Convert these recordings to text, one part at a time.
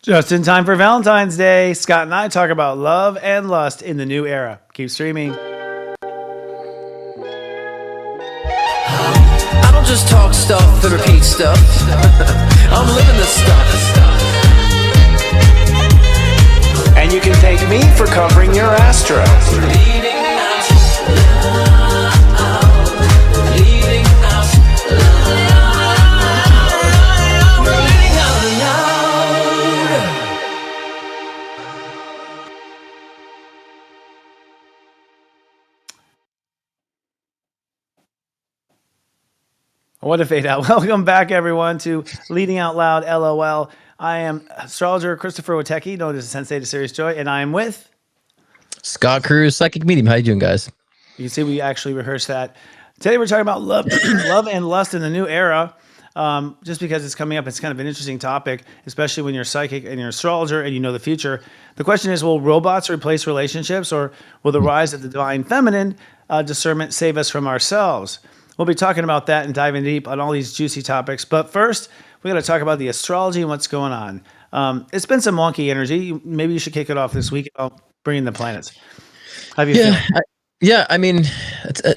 Just in time for Valentine's Day, Scott and I talk about love and lust in the new era. Keep streaming. I don't just talk stuff and repeat stuff. I'm living this stuff. And you can thank me for covering your astro. Leading out loud. Leading out loud. We're leading out loud. What a fade out. Welcome back, everyone, to Leading Out Loud, LOL. I am astrologer Christopher Witecki, known as the Sensei to Serious Joy, and I am with... Scott Cruz, Psychic Medium. How you doing, guys? You can see we actually rehearsed that. Today we're talking about love, love and lust in the new era. Just because it's coming up, it's kind of an interesting topic, especially when you're psychic and you're an astrologer and you know the future. The question is, will robots replace relationships, or will the rise of the divine feminine discernment save us from ourselves? We'll be talking about that and diving deep on all these juicy topics. But first, we got to talk about the astrology and what's going on. It's been some wonky energy. Maybe you should kick it off this week. I'll bring in the planets. How do you feel? I mean,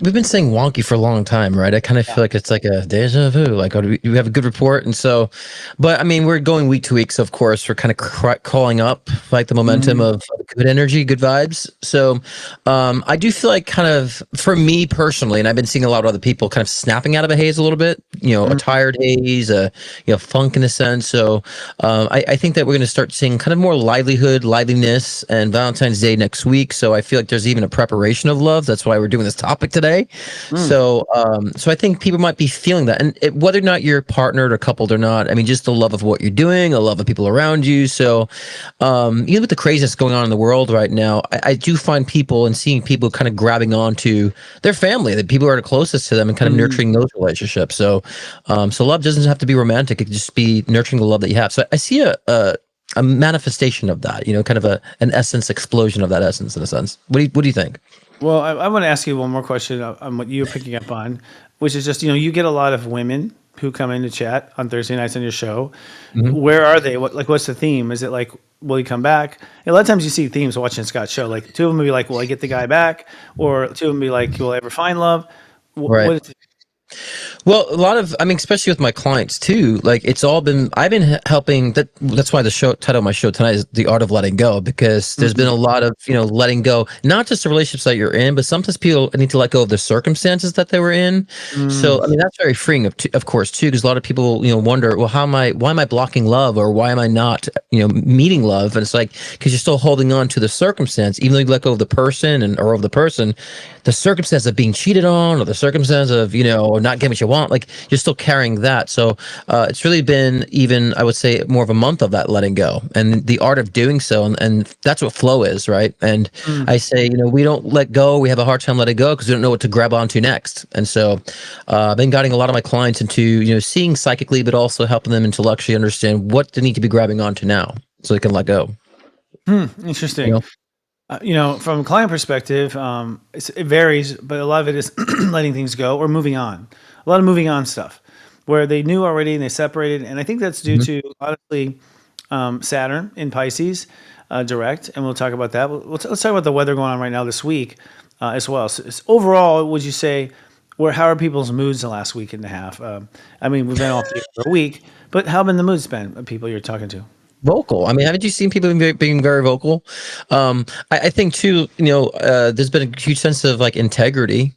we've been saying wonky for a long time, right? I kind of feel like it's like a deja vu. Like, we have a good report, and so, but I mean, we're going week to week, so of course, we're kind of calling up like the momentum of good energy, good vibes. So, I do feel like kind of for me personally, and I've been seeing a lot of other people kind of snapping out of a haze a little bit. A tired haze, funk in a sense. So, I think that we're going to start seeing kind of more liveliness, and Valentine's Day next week. So I feel like there's even a preparation of love. That's why we're doing this topic today. So I think people might be feeling that, and whether or not you're partnered or coupled or not, I mean, just the love of what you're doing, a love of people around you. So even with the craziness going on in the world right now, I do find people and seeing people kind of grabbing onto their family, the people who are the closest to them, and kind of nurturing those relationships. So love doesn't have to be romantic; it can just be nurturing the love that you have. So I see a manifestation of that, kind of an essence explosion of that essence in a sense. What do you think? Well, I want to ask you one more question on what you're picking up on, which is just, you get a lot of women who come in to chat on Thursday nights on your show. Where are they? What's the theme? Is it like, will he come back? A lot of times you see themes watching Scott's show. Like, two of them will be like, will I get the guy back? Or two of them will be like, will I ever find love? Right. What is it? Well, especially with my clients too, like I've been helping that's why the title of my show tonight is The Art of Letting Go, because there's been a lot of, letting go, not just the relationships that you're in, but sometimes people need to let go of the circumstances that they were in. So, I mean, that's very freeing of course too, because a lot of people, wonder, well, why am I blocking love, or why am I not, meeting love? And it's like, because you're still holding on to the circumstance, even though you let go of the person or of the person, the circumstance of being cheated on, or the circumstance of, or not getting what you want, like you're still carrying that. So it's really been, even I would say, more of a month of that letting go, and the art of doing so, and that's what flow is, right? And I say, we don't let go, we have a hard time letting go because we don't know what to grab onto next. And so I've been guiding a lot of my clients into seeing psychically, but also helping them intellectually understand what they need to be grabbing onto now so they can let go. Interesting. From a client perspective, it varies, but a lot of it is letting things go or moving on. A lot of moving on stuff where they knew already and they separated. And I think that's due to, honestly, Saturn in Pisces direct. And we'll talk about that. Let's talk about the weather going on right now this week as well. So overall, would you say, how are people's moods the last week and a half? I mean, we've been off for a week, but how have been the moods been of people you're talking to? Vocal. I mean, haven't you seen people being very vocal? I think too, there's been a huge sense of like integrity,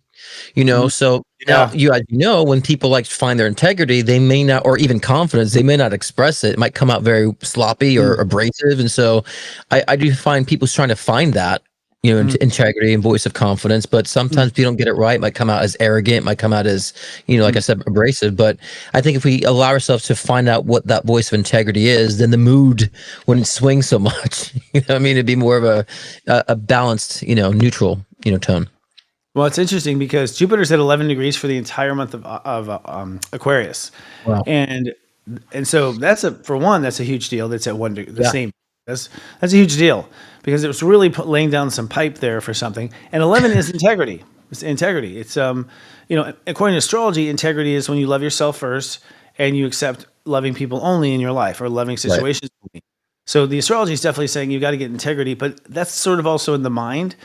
so now when people like find their integrity, they may not, or even confidence, they may not express it. It might come out very sloppy or abrasive. And so I do find people's trying to find that, integrity and voice of confidence, but sometimes if you don't get it right, it might come out as arrogant, might come out as, like I said, abrasive. But I think if we allow ourselves to find out what that voice of integrity is, then the mood wouldn't swing so much. It'd be more of a balanced, neutral, tone. Well, it's interesting because Jupiter's at 11 degrees for the entire month of Aquarius. Wow. And so that's a huge deal. That's at 1 degree, the same. That's a huge deal because it was really laying down some pipe there for something. And 11 is integrity. It's integrity. It's according to astrology, integrity is when you love yourself first and you accept loving people only in your life, or loving situations only. So the astrology is definitely saying you got to get integrity, but that's sort of also in the mind.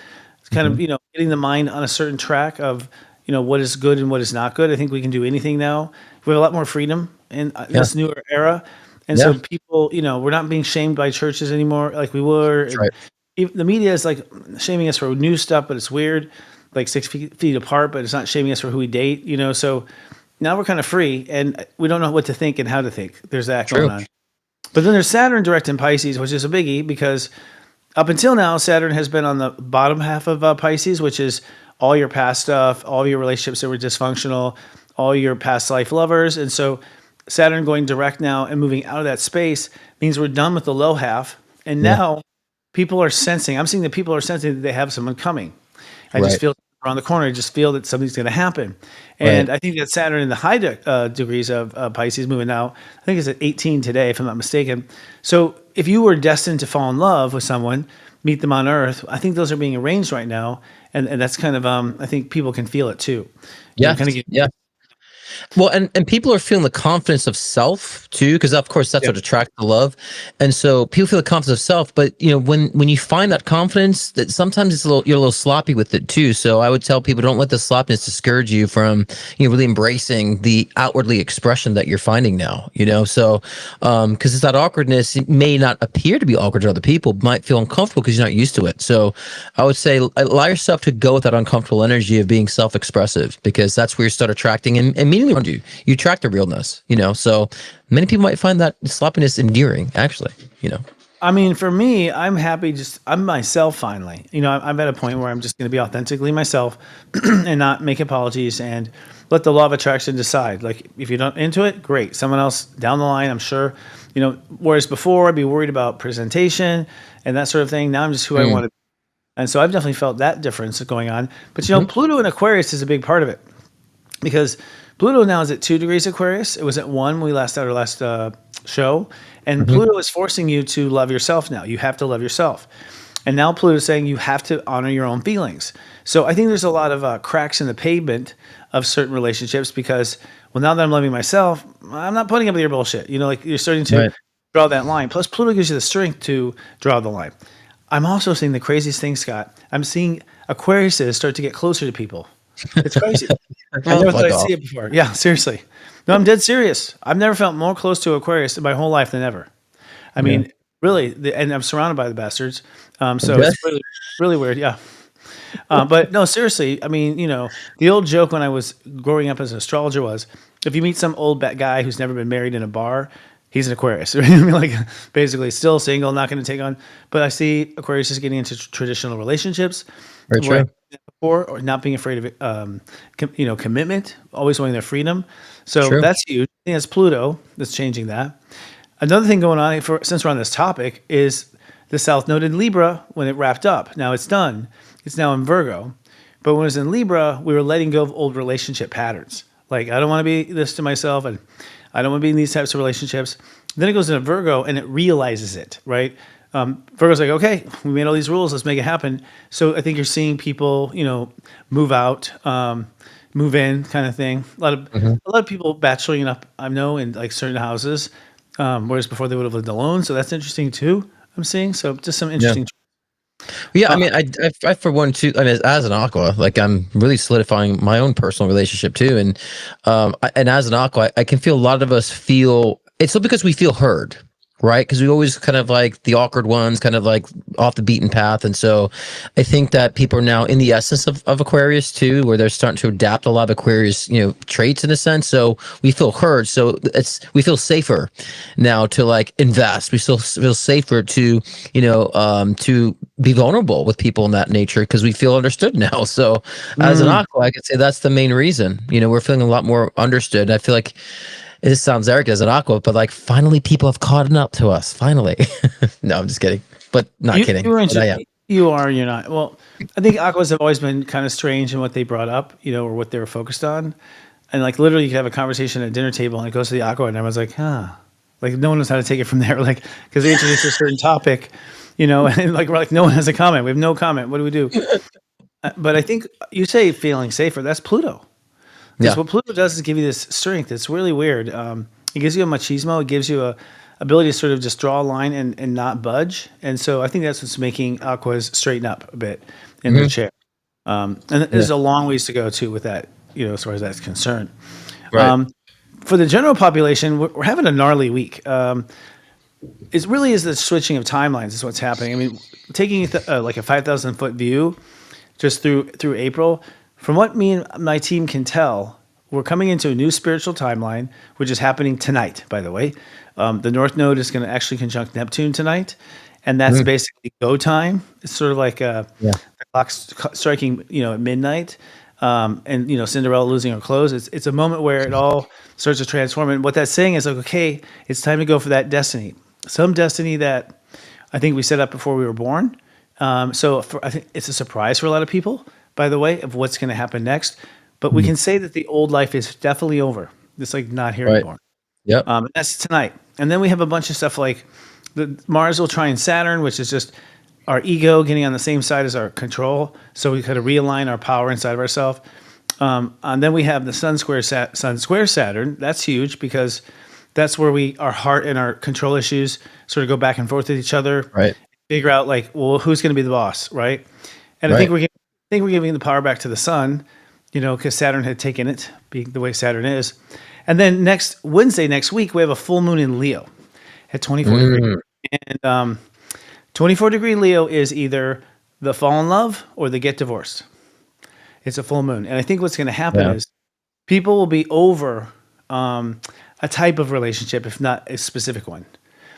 It's kind of, getting the mind on a certain track of, what is good and what is not good. I think we can do anything now. We have a lot more freedom in Yeah. this newer era. And Yeah. so people, we're not being shamed by churches anymore like we were. That's And right. even the media is like shaming us for new stuff, but it's weird, like 6 feet apart, but it's not shaming us for who we date, So now we're kind of free and we don't know what to think and how to think. There's that going True. on. But then there's Saturn direct in Pisces, which is a biggie because up until now, Saturn has been on the bottom half of Pisces, which is all your past stuff, all your relationships that were dysfunctional, all your past life lovers. And so Saturn going direct now and moving out of that space means we're done with the low half. And Yeah. now people are sensing, I'm seeing that people are sensing that they have someone coming. I Right. just feel around the corner. I just feel that something's going to happen. And I think that Saturn in the high degrees of Pisces moving now, I think it's at 18 today, if I'm not mistaken. So if you were destined to fall in love with someone, meet them on Earth, I think those are being arranged right now. And that's kind of, I think people can feel it too. Yeah. Kind of get, Yeah. Well, and people are feeling the confidence of self too, because of course that's yeah. what attracts the love, and so people feel the confidence of self. But when you find that confidence, that sometimes you're a little sloppy with it too. So I would tell people, don't let the sloppiness discourage you from really embracing the outwardly expression that you're finding now. So because it's that awkwardness, it may not appear to be awkward to other people, might feel uncomfortable because you're not used to it. So I would say allow yourself to go with that uncomfortable energy of being self-expressive, because that's where you start attracting and meaning around you. You attract the realness, so many people might find that sloppiness endearing, actually. I mean, for me, I'm happy. I'm myself finally. I'm at a point where I'm just going to be authentically myself and not make apologies and let the law of attraction decide. Like, if you're not into it, great. Someone else down the line, I'm sure. Whereas before I'd be worried about presentation and that sort of thing. Now I'm just who I want to be. And so I've definitely felt that difference going on. But Pluto in Aquarius is a big part of it because Pluto now is at 2 degrees Aquarius. It was at 1 when we last had our last show. And Pluto is forcing you to love yourself now. You have to love yourself. And now Pluto is saying you have to honor your own feelings. So I think there's a lot of cracks in the pavement of certain relationships because, well, now that I'm loving myself, I'm not putting up with your bullshit. Like you're starting to draw that line. Plus, Pluto gives you the strength to draw the line. I'm also seeing the craziest thing, Scott. I'm seeing Aquariuses start to get closer to people. It's crazy. I never thought I'd see it before. Yeah, seriously. No, I'm dead serious. I've never felt more close to Aquarius in my whole life than ever. I mean, really, and I'm surrounded by the bastards. So it's really, really weird. Yeah. But no, seriously. I mean, the old joke when I was growing up as an astrologer was, if you meet some old guy who's never been married in a bar, he's an Aquarius. I mean, like basically still single, not going to take on. But I see Aquarius is getting into traditional relationships. Very true. Or not being afraid of commitment, always wanting their freedom. So that's huge. I think that's Pluto that's changing that. Another thing going on, since we're on this topic, is the South Node in Libra when it wrapped up. Now it's done. It's now in Virgo. But when it was in Libra, we were letting go of old relationship patterns. Like, I don't want to be this to myself, and I don't want to be in these types of relationships. Then it goes into Virgo, and it realizes it, right? Virgo's like, okay, we made all these rules, let's make it happen. So I think you're seeing people, move out, move in, kind of thing. A lot of people bacheloring up, I know, in like certain houses, whereas before they would have lived alone. So that's interesting too. I'm seeing just some interesting. Yeah, I mean, I for one too. I mean, as an aqua, like I'm really solidifying my own personal relationship too, and as an aqua, I can feel a lot of us feel it's because we feel heard. Right, because we always kind of like the awkward ones, kind of like off the beaten path, and so I think that people are now in the essence of Aquarius too, where they're starting to adapt a lot of Aquarius, traits in a sense. So we feel heard, so we feel safer now to like invest. We still feel safer to to be vulnerable with people in that nature because we feel understood now. So as an aqua, I could say that's the main reason. We're feeling a lot more understood. I feel like. This sounds arrogant as an aqua, but like finally people have caught up to us. Finally. No, I'm just kidding. But not kidding. But I am. You are, you're not. Well, I think aquas have always been kind of strange in what they brought up, or what they were focused on. And like literally you could have a conversation at a dinner table and it goes to the aqua and everyone's like, like no one knows how to take it from there. Like, because they introduced a certain topic, and like we're like, no one has a comment. We have no comment. What do we do? But I think you say feeling safer. That's Pluto. Because what Pluto does is give you this strength. It's really weird. It gives you a machismo. It gives you a ability to sort of just draw a line and not budge. And so I think that's what's making Aquas straighten up a bit in their chair. And there's a long ways to go too with that, as far as that's concerned. Right. For the general population, we're having a gnarly week. It really is the switching of timelines is what's happening. I mean, taking like a 5,000 foot view just through April, from what me and my team can tell, we're coming into a new spiritual timeline, which is happening tonight, by the way. The North Node is going to actually conjunct Neptune tonight, and that's basically go time. It's sort of like the clock's striking, at midnight, and Cinderella losing her clothes. It's a moment where it all starts to transform, and what that's saying is like, okay, it's time to go for that destiny, some destiny that I think we set up before we were born. I think it's a surprise for a lot of people, by the way, of what's going to happen next. But we can say that the old life is definitely over. It's like not here anymore. Yep. That's tonight. And then we have a bunch of stuff like the Mars will trine Saturn, which is just our ego getting on the same side as our control. So we kind of realign our power inside of ourselves. And then we have the Sun square Saturn. That's huge because that's where our heart and our control issues sort of go back and forth with each other. Right. Figure out like, well, who's going to be the boss, right? And I think we're giving the power back to the Sun, because Saturn had taken it, being the way Saturn is. And then next Wednesday, next week, we have a full moon in Leo at 24 degrees. And 24-degree Leo is either the fall in love or the get divorced. It's a full moon. And I think what's going to happen is people will be over a type of relationship, if not a specific one.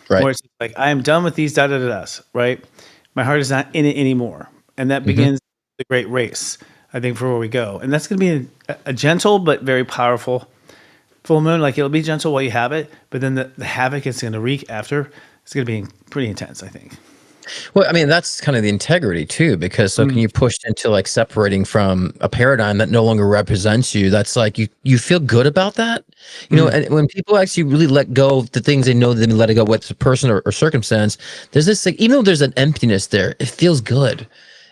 Right. Where it's like, I am done with these da-da-da-das, right? My heart is not in it anymore. And that begins the great race, I think, for where we go. And that's going to be a gentle but very powerful full moon. Like, it'll be gentle while you have it, but then the havoc it's going to wreak after, it's going to be pretty intense, I think. Well, I mean, that's kind of the integrity too, because can you push into like separating from a paradigm that no longer represents you? That's like, you feel good about that, and when people actually really let go of the things they know they let it go with a person or circumstance, there's this like, even though there's an emptiness there, it feels good.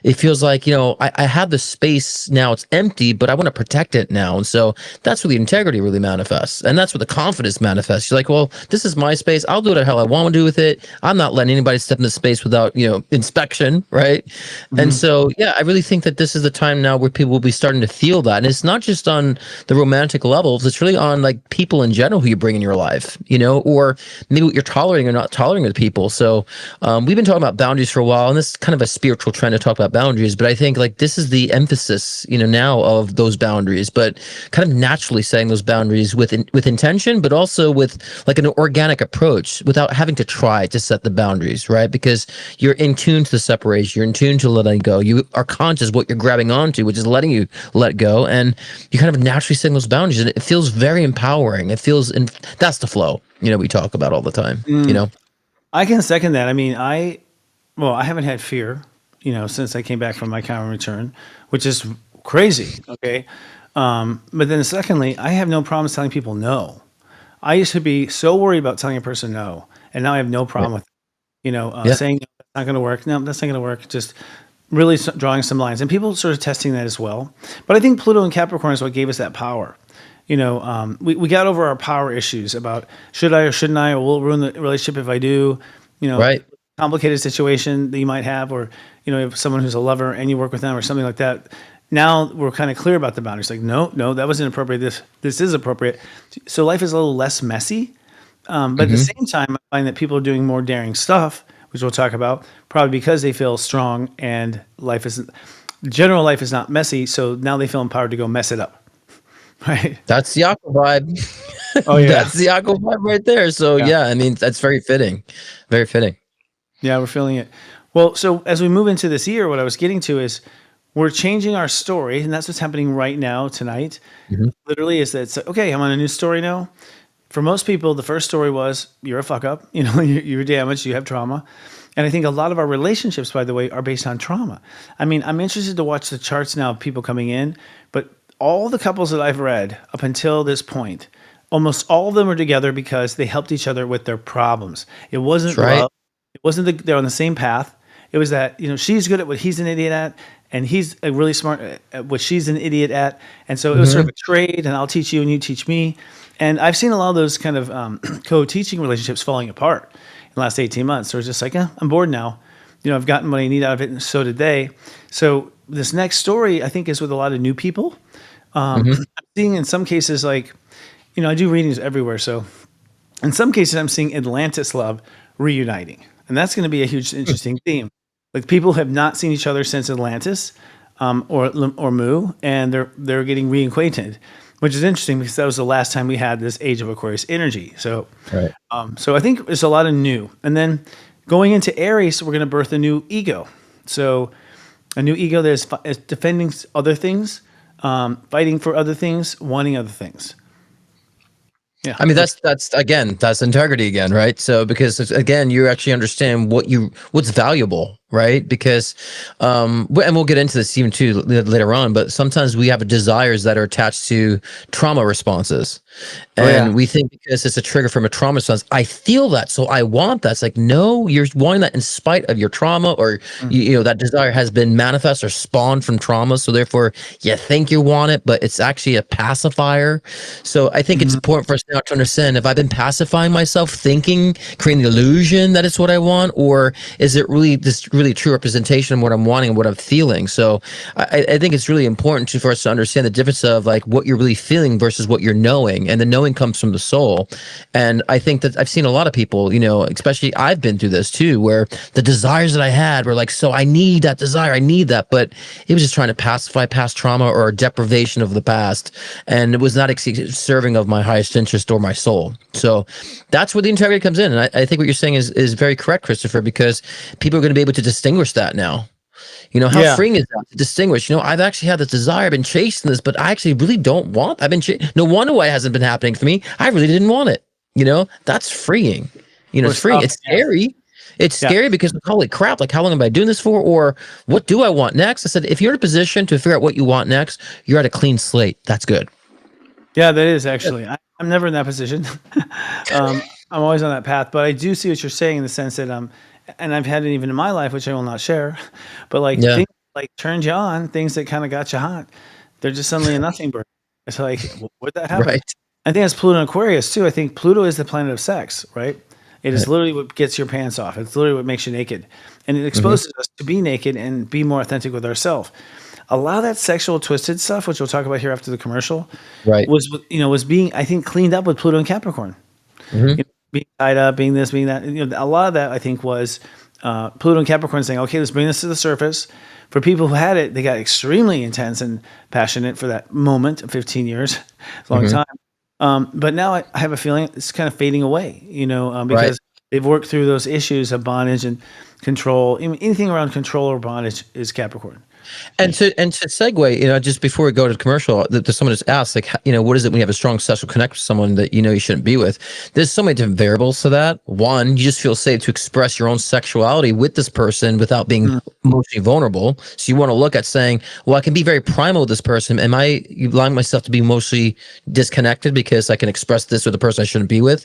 It feels like, I have the space now, it's empty, but I want to protect it now. And so that's where the integrity really manifests. And that's where the confidence manifests. You're like, well, this is my space. I'll do what the hell I want to do with it. I'm not letting anybody step in the space without, inspection. Right. And so, yeah, I really think that this is the time now where people will be starting to feel that. And it's not just on the romantic levels. It's really on like people in general who you bring in your life, or maybe what you're tolerating or not tolerating with people. So we've been talking about boundaries for a while, and this is kind of a spiritual trend to talk about boundaries, but I think like this is the emphasis, now of those boundaries, but kind of naturally setting those boundaries with intention, but also with like an organic approach without having to try to set the boundaries, right? Because you're in tune to the separation, you're in tune to letting go, you are conscious of what you're grabbing onto, which is letting you let go, and you kind of naturally setting those boundaries, and it feels very empowering. It feels, and that's the flow, we talk about all the time, I can second that. I mean, I haven't had fear, since I came back from my Chiron return, which is crazy. Okay. But then secondly, I have no problem telling people no. I used to be so worried about telling a person no, and now I have no problem with, saying no, that's not going to work. No, that's not going to work. Just really drawing some lines, and people sort of testing that as well. But I think Pluto and Capricorn is what gave us that power. We got over our power issues about should I or shouldn't I, or will it ruin the relationship if I do, right. Complicated situation that you might have, or if someone who's a lover and you work with them or something like that. Now we're kind of clear about the boundaries. Like, no, that wasn't appropriate. This is appropriate. So life is a little less messy. But at the same time, I find that people are doing more daring stuff, which we'll talk about, probably because they feel strong and general life is not messy. So now they feel empowered to go mess it up. Right. That's the aqua vibe. Oh yeah. That's the aqua vibe right there. So yeah, I mean, that's very fitting. Very fitting. Yeah, we're feeling it. Well, so as we move into this year, what I was getting to is we're changing our story, and that's what's happening right now tonight. Literally is that it's okay, I'm on a new story now. For most people, the first story was you're a fuck up, you're damaged, you have trauma. And I think a lot of our relationships, by the way, are based on trauma. I mean, I'm interested to watch the charts now of people coming in, but all the couples that I've read up until this point, almost all of them are together because they helped each other with their problems. It wasn't love. It wasn't they're on the same path. It was that, she's good at what he's an idiot at, and he's really smart at what she's an idiot at. And so it was sort of a trade, and I'll teach you and you teach me. And I've seen a lot of those kind of co-teaching relationships falling apart in the last 18 months. So it's just like, I'm bored now. I've gotten what I need out of it, and so did they. So this next story, I think, is with a lot of new people. I'm seeing in some cases, like, I do readings everywhere. So in some cases, I'm seeing Atlantis love reuniting. And that's going to be a huge, interesting theme. Like, people have not seen each other since Atlantis or Mu, and they're getting reacquainted, which is interesting because that was the last time we had this Age of Aquarius energy. So, Right. so I think there's a lot of new. And then going into Aries, we're going to birth a new ego. So a new ego that is defending other things, fighting for other things, wanting other things. Yeah. I mean, that's integrity again, right? So because again, you actually understand what's valuable, right? Because, and we'll get into this even too later on, but sometimes we have desires that are attached to trauma responses. And we think because it's a trigger from a trauma response, I feel that, so I want that. It's like, no, you're wanting that in spite of your trauma, or that desire has been manifest or spawned from trauma. So therefore, you think you want it, but it's actually a pacifier. So I think it's important for us now to understand: if I've been pacifying myself, thinking, creating the illusion that it's what I want, or is it really this really true representation of what I'm wanting and what I'm feeling? So I think it's really important for us to understand the difference of like what you're really feeling versus what you're knowing. And the knowing comes from the soul. And I think that I've seen a lot of people, especially I've been through this too, where the desires that I had were like, so I need that desire, I need that, but it was just trying to pacify past trauma or deprivation of the past. And it was not serving of my highest interest or my soul. So that's where the integrity comes in. And I think what you're saying is very correct, Christopher, because people are going to be able to distinguish that now. How freeing is that to distinguish? I've actually had this desire, I've been chasing this, but I actually really don't want. No wonder why it hasn't been happening for me. I really didn't want it. That's freeing. It's freeing. It's scary. It's scary because holy crap, like how long am I doing this for? Or what do I want next? I said, if you're in a position to figure out what you want next, you're at a clean slate. That's good. Yeah, that is actually. I'm never in that position. I'm always on that path, but I do see what you're saying in the sense that and I've had it even in my life, which I will not share, but things like turned you on, things that kind of got you hot, they're just suddenly a nothing burger. It's like, where'd that happen? Right. I think that's Pluto and Aquarius too. I think Pluto is the planet of sex, right? It is literally what gets your pants off. It's literally what makes you naked. And it exposes us to be naked and be more authentic with ourselves. A lot of that sexual twisted stuff, which we'll talk about here after the commercial, right, was being, I think, cleaned up with Pluto and Capricorn. Being tied up, being this, being that. A lot of that, I think, was Pluto and Capricorn saying, okay, let's bring this to the surface. For people who had it, they got extremely intense and passionate for that moment of 15 years. It's a long time. But now I have a feeling it's kind of fading away, because they've worked through those issues of bondage and control. Anything around control or bondage is Capricorn. And to segue, just before we go to the commercial, someone just asked, like, what is it when you have a strong sexual connection with someone that you shouldn't be with? There's so many different variables to that. One, you just feel safe to express your own sexuality with this person without being emotionally vulnerable. So you want to look at saying, well, I can be very primal with this person. Am I allowing myself to be emotionally disconnected because I can express this with a person I shouldn't be with?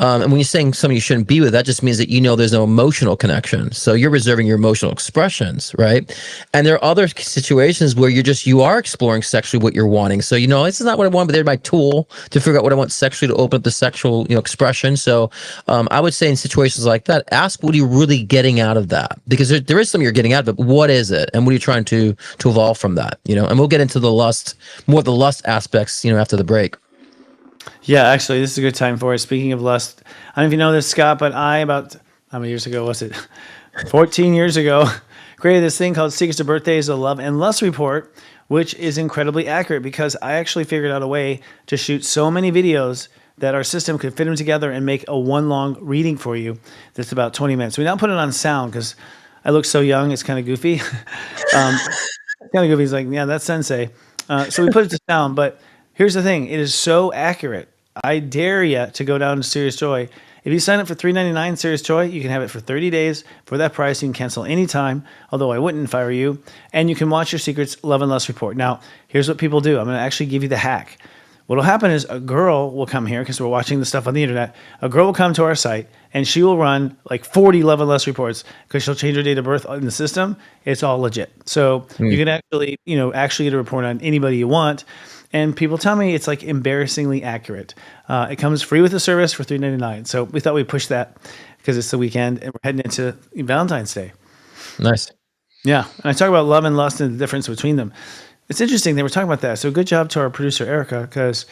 And when you're saying someone you shouldn't be with, that just means that there's no emotional connection. So you're reserving your emotional expressions, right? And there are other situations where you are exploring sexually what you're wanting. So this is not what I want, but they're my tool to figure out what I want sexually to open up the sexual expression. So I would say in situations like that, ask what are you really getting out of that, because there is something you're getting out of it, but what is it, and what are you trying to evolve from that? And we'll get into the lust aspects after the break. Yeah, actually, this is a good time for it. Speaking of lust, I don't know if you know this, Scott, but about how many years ago was it? 14 years ago, created this thing called Secrets to Birthdays, a Love and Lust Report, which is incredibly accurate because I actually figured out a way to shoot so many videos that our system could fit them together and make a one long reading for you that's about 20 minutes. We now put it on sound because I look so young, it's kind of goofy. Kind of goofy. He's like, yeah, that's sensei. So we put it to sound, but here's the thing. It is so accurate. I dare you to go down to Serious Joy. If you sign up for $3.99 Serious Joy, you can have it for 30 days for that price. You can cancel anytime, although I wouldn't if I were you. And you can watch your Secrets Love and Lust Report. Now, here's what people do. I'm going to actually give you the hack. What will happen is a girl will come here because we're watching the stuff on the internet. A girl will come to our site and she will run like 40 Love and Lust reports because she'll change her date of birth in the system. It's all legit. So you can actually, actually get a report on anybody you want. and people tell me it's like embarrassingly accurate. It comes free with the service for $3.99. So we thought we'd push that because it's the weekend and we're heading into Valentine's Day. Nice. Yeah, and I talk about love and lust and the difference between them. It's interesting they were talking about that. So good job to our producer Erica, because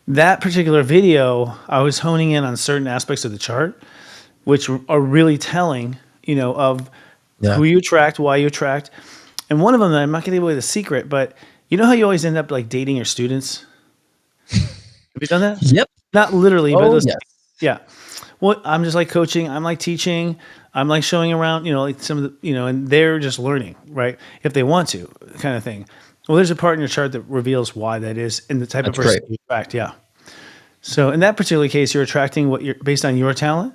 that particular video, I was honing in on certain aspects of the chart, which are really telling, of who you attract, why you attract. And one of them, I'm not going to give away the secret, but you know how you always end up like dating your students? Have you done that? Yep. Not literally, but Yes. yeah. Well, I'm just like coaching. I'm like teaching. I'm like showing around, like some of the, and they're just learning, right? If they want to, kind of thing. Well, there's a part in your chart that reveals why that is and the type of person you attract. Yeah. So in that particular case, you're attracting what you're based on your talent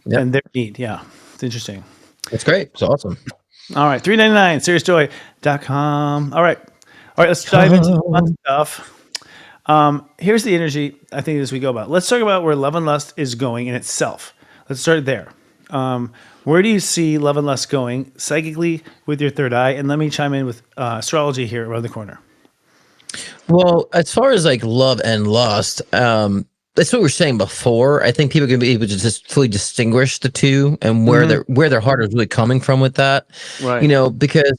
and their need. Yeah. It's interesting. That's great. It's awesome. All right. $3.99, seriousjoy.com. All right. Let's dive into the fun stuff. Here's the energy I think as we go about. Let's talk about where love and lust is going in itself. Let's start there. Where do you see love and lust going psychically with your third eye? And let me chime in with astrology here around the corner. Well, as far as like love and lust, that's what we were saying before. I think people can be able to just fully distinguish the two and where their heart is really coming from with that. Right. Because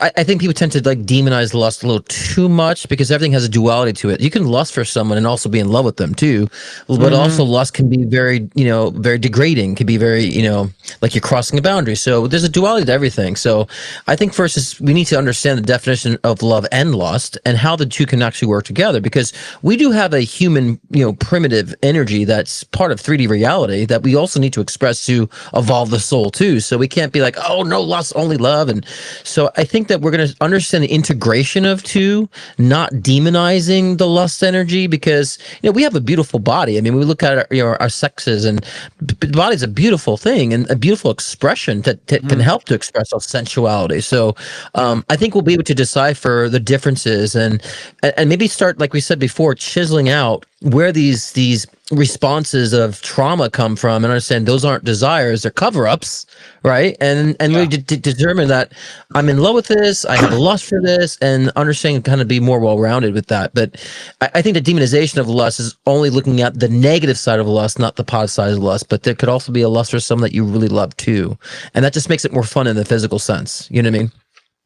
I think people tend to like demonize lust a little too much because everything has a duality to it. You can lust for someone and also be in love with them too, but also lust can be very, very degrading. Can be very, like you're crossing a boundary. So there's a duality to everything. So I think first is we need to understand the definition of love and lust and how the two can actually work together, because we do have a human, primitive energy that's part of 3D reality that we also need to express to evolve the soul too. So we can't be like, oh, no lust, only love. And so I think that we're going to understand the integration of two, not demonizing the lust energy, because we have a beautiful body. I mean, we look at our sexes, and the body's a beautiful thing and a beautiful expression that can help to express our sensuality. So I think we'll be able to decipher the differences and maybe start, like we said before, chiseling out where these responses of trauma come from and understand those aren't desires, they're cover-ups, right? And really determine that I'm in love with this, I have a lust for this, and understanding kind of be more well-rounded with that. But I think the demonization of lust is only looking at the negative side of lust, not the positive side of lust, but there could also be a lust for someone that you really love too. And that just makes it more fun in the physical sense. You know what I mean?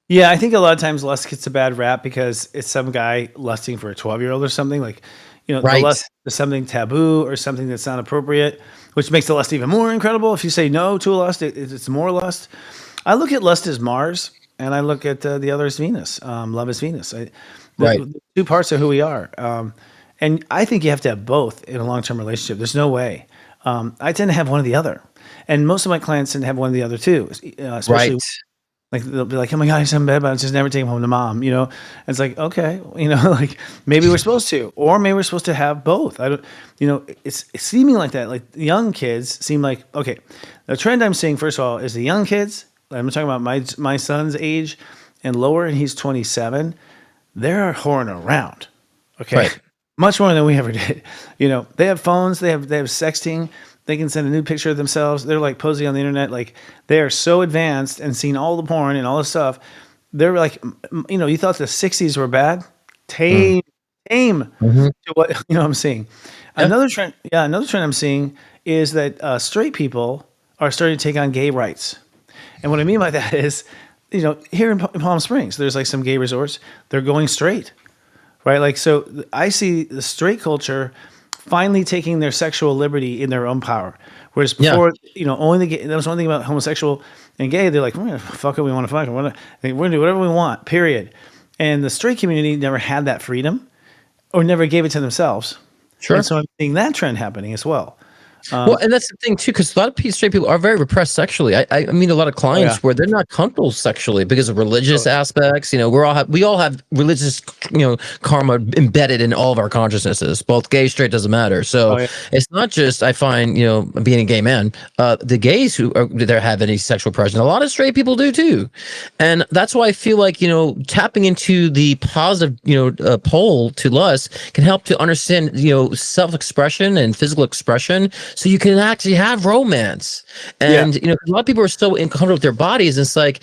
Yeah, I think a lot of times lust gets a bad rap because it's some guy lusting for a 12-year-old or something. Like, the lust is something taboo or something that's not appropriate, which makes the lust even more incredible. If you say no to a lust, it's more lust. I look at lust as Mars, and I look at the other as Venus. Love is Venus. The two parts of who we are. And I think you have to have both in a long-term relationship. There's no way. I tend to have one or the other. And most of my clients tend to have one or the other too, especially like they'll be like, oh my gosh, I'm bad, but I just never take him home to mom. And it's like, okay, like maybe we're supposed to, or maybe we're supposed to have both. I don't, it's seeming like that. Like young kids seem like, okay, the trend I'm seeing, first of all, is the young kids. I'm talking about my son's age and lower, and he's 27. They're whoring around. Okay. Right. Much more than we ever did. They have phones, they have sexting. They can send a new picture of themselves. They're like posing on the internet. Like they are so advanced and seeing all the porn and all this stuff. They're like, you thought the 60s were bad. Tame to what, I'm seeing. Yeah. Another trend I'm seeing is that straight people are starting to take on gay rights. And what I mean by that is, here in Palm Springs, there's like some gay resorts. They're going straight, right? Like, so I see the straight culture finally taking their sexual liberty in their own power. Whereas before, only the gay, that was one thing about homosexual and gay. They're like, we're going to fuck it. We want to fuck it. We're going to do whatever we want, period. And the straight community never had that freedom or never gave it to themselves. Sure. And so I'm seeing that trend happening as well. Well, and that's the thing too, because a lot of straight people are very repressed sexually. I mean, a lot of clients where they're not comfortable sexually because of religious aspects. We all have religious, karma embedded in all of our consciousnesses. Both gay, straight, doesn't matter. So it's not just I find being a gay man. The gays who have any sexual pressure, a lot of straight people do too, and that's why I feel like tapping into the positive pole to lust can help to understand self-expression and physical expression. So you can actually have romance. And, a lot of people are so uncomfortable with their bodies. And it's like,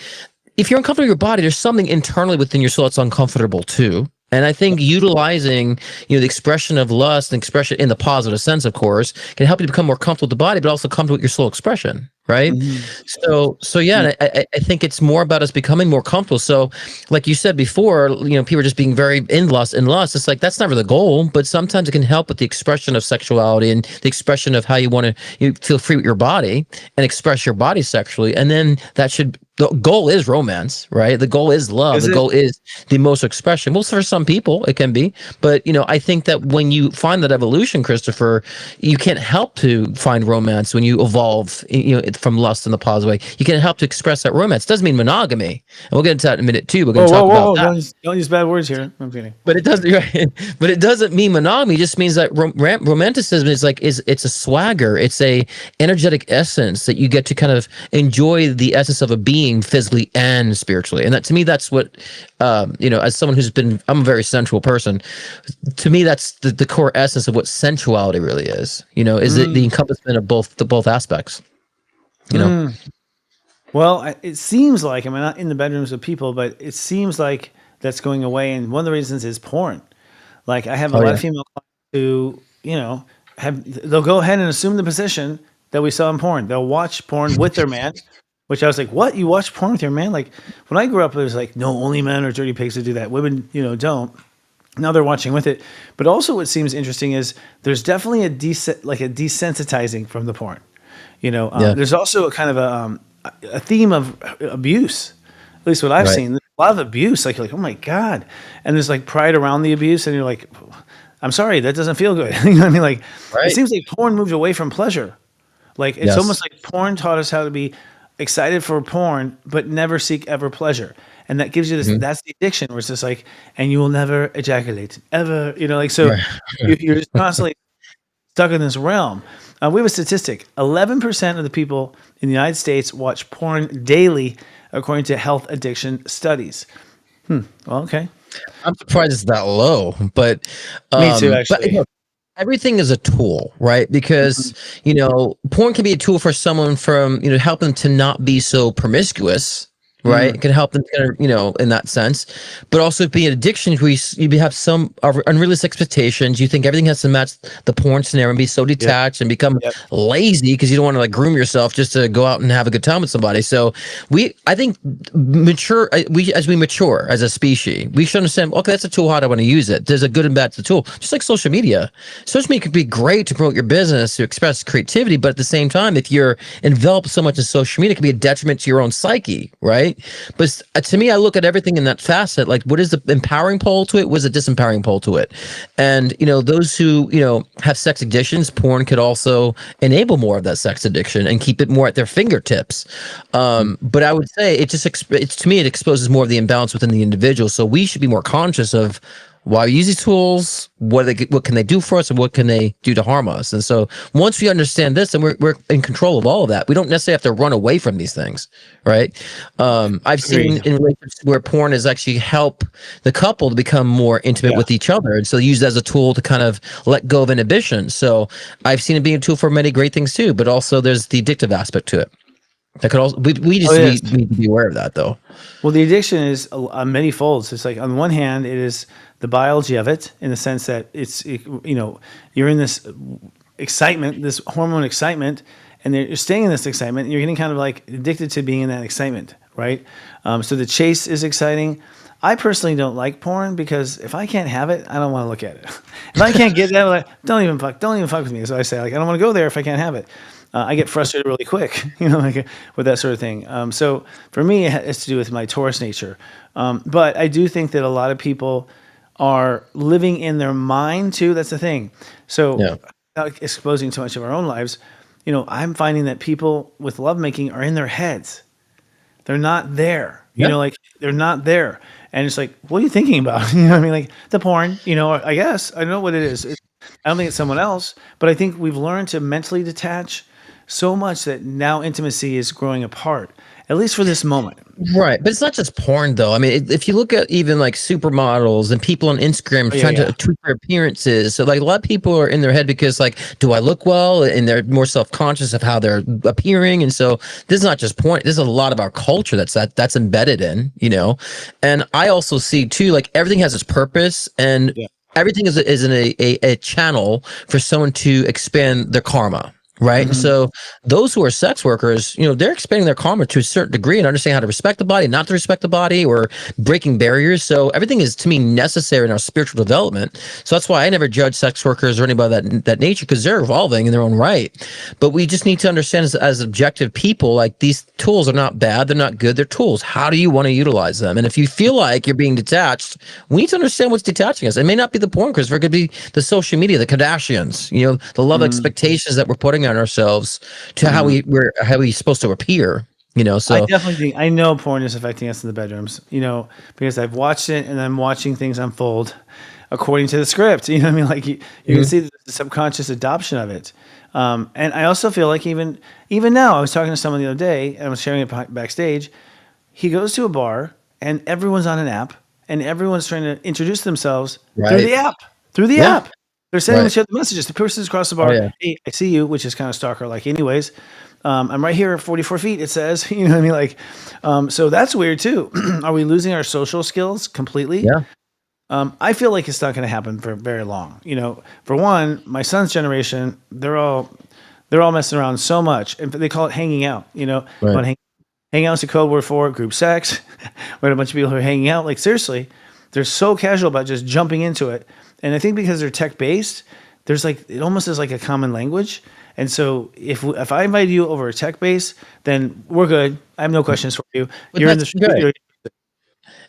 if you're uncomfortable with your body, there's something internally within your soul that's uncomfortable too. And I think utilizing, the expression of lust and expression in the positive sense, of course, can help you become more comfortable with the body, but also comfortable with your soul expression. Right. Mhm. So yeah, I think it's more about us becoming more comfortable. So, like you said before, people are just being very in lust. It's like that's never the goal, but sometimes it can help with the expression of sexuality and the expression of how you want to you feel free with your body and express your body sexually. And then the goal is romance, right? The goal is love. Is The it? goal is the emotional expression. Well, for some people it can be, but I think that when you find that evolution, Christopher, you can't help to find romance when you evolve, from lust in the positive way. You can help to express that romance. Doesn't mean monogamy, and we'll get into that in a minute too. We're going Whoa, to whoa, talk whoa, about whoa! that. Don't use bad words here. I'm kidding. But it doesn't, right? But it doesn't mean monogamy. It just means that romanticism it's a swagger. It's a energetic essence that you get to kind of enjoy the essence of a being physically and spiritually. And that to me, that's what as someone I'm a very sensual person. To me, that's the core essence of what sensuality really is. Is it the Mm, encompassment of both aspects? You know. mm. Well, it seems like, I mean, not in the bedrooms of people, but it seems like that's going away. And one of the reasons is porn. Like, I have a Oh lot yeah. of female clients who, they'll go ahead and assume the position that we saw in porn. They'll watch porn with their man, which I was like, what? You watch porn with your man? Like, when I grew up, it was like, no, only men are dirty pigs to do that. Women, don't. Now they're watching with it. But also, what seems interesting is there's definitely a desensitizing from the porn. Yeah. There's also a kind of a theme of abuse. At least what I've Right. seen, there's a lot of abuse. Like you're like, oh my god, and there's like pride around the abuse, and you're like, I'm sorry, that doesn't feel good. You know what I mean? Like it Right. seems like porn moved away from pleasure. Like it's Yes. almost like porn taught us how to be excited for porn, but never seek ever pleasure. And that gives you this. Mhm. That's the addiction, where it's just like, and you will never ejaculate ever. Like so, Right. you're just constantly stuck in this realm. We have a statistic: 11% of the people in the United States watch porn daily, according to health addiction studies. Well, okay, I'm surprised it's that low, but me too, but actually. everything is a tool, right? Mhm. Because porn can be a tool for someone from help them to not be so promiscuous, right? Mm, It can help them kind of in that sense, but also be an addiction where you have some unrealistic expectations. You think everything has to match the porn scenario and be so yep, detached and become yep. lazy because you don't want to like groom yourself just to go out and have a good time with somebody. So I think as we mature as a species, we should understand. Okay, that's a tool. How do I want to use it? There's a good and bad to the tool. Just like social media. Social media could be great to promote your business, to express creativity, but at the same time, if you're enveloped so much in social media, it can be a detriment to your own psyche, right? But to me, I look at everything in that facet. Like, what is the empowering pole to it? What is the disempowering pole to it? And those who have sex addictions, porn could also enable more of that sex addiction and keep it more at their fingertips. But I would say it's to me it exposes more of the imbalance within the individual. So we should be more conscious of why we use these tools, what can they do for us, and what can they do to harm us. And so once we understand this, then we're in control of all of that. We don't necessarily have to run away from these things, right? I've seen Agreed. in relationships where porn has actually helped the couple to become more intimate Yeah. with each other, and so use it as a tool to kind of let go of inhibition. So I've seen it being a tool for many great things too, but also there's the addictive aspect to it. That could also we Oh just yes. need to be aware of that though. Well, the addiction is many folds. It's like on one hand, it is the biology of it, in the sense that you're in this excitement, this hormone excitement, and you're staying in this excitement. And you're getting kind of like addicted to being in that excitement, right? So the chase is exciting. I personally don't like porn because if I can't have it, I don't want to look at it. If I can't get that, I'm like, don't even fuck with me. So I say, like, I don't want to go there if I can't have it. I get frustrated really quick, like with that sort of thing. So for me, it has to do with my Taurus nature. But I do think that a lot of people are living in their mind too. That's the thing. So Yeah. without exposing too much of our own lives, I'm finding that people with lovemaking are in their heads. They're not there. Yeah. Like they're not there. And it's like, what are you thinking about? You know what I mean? Like the porn, I guess. I don't know what it is. I don't think it's someone else, but I think we've learned to mentally detach, so much that now intimacy is growing apart, at least for this moment. Right, but it's not just porn though. I mean, if you look at even like supermodels and people on Instagram Oh, yeah, trying yeah. to tweak their appearances, so like a lot of people are in their head because like, do I look well? And they're more self-conscious of how they're appearing, and so this is not just porn. This is a lot of our culture that's embedded in, And I also see too, like everything has its purpose, and Yeah. everything is in a channel for someone to expand their karma. Right. And Mhm. so those who are sex workers, they're expanding their karma to a certain degree and understanding how to respect the body, not to respect the body, or breaking barriers. So everything is, to me, necessary in our spiritual development. So that's why I never judge sex workers or anybody that nature, because they're evolving in their own right. But we just need to understand as objective people, like these tools are not bad. They're not good. They're tools. How do you want to utilize them? And if you feel like you're being detached, we need to understand what's detaching us. It may not be the porn, Christopher. It could be the social media, the Kardashians, the love expectations that we're putting on ourselves to how we're supposed to appear. I So definitely think I know porn is affecting us in the bedrooms, because I've watched it and I'm watching things unfold according to the script. You know what I mean? Like you can see the subconscious adoption of it. And I also feel like even now, I was talking to someone the other day and I was sharing it backstage. He goes to a bar and everyone's on an app and everyone's trying to introduce themselves through the app. Through the Yeah. app. They're sending Right. each other messages. The person's across the Oh bar. yeah. Hey, I see you, which is kind of stalker like anyways. I'm right here at 44 feet, it says. You know what I mean? Like, so that's weird too. Are we losing our social skills completely? Yeah. I feel like it's not going to happen for very long. For one, my son's generation, they're all messing around so much, and they call it hanging out. Right. But hang out's a code word for group sex. We had a bunch of people who are hanging out. Like seriously, they're so casual about just jumping into it. And I think because they're tech based, there's like it almost is like a common language. And so if I invite you over a tech base, then we're good. I have no questions for you. But You're in the that's street. good.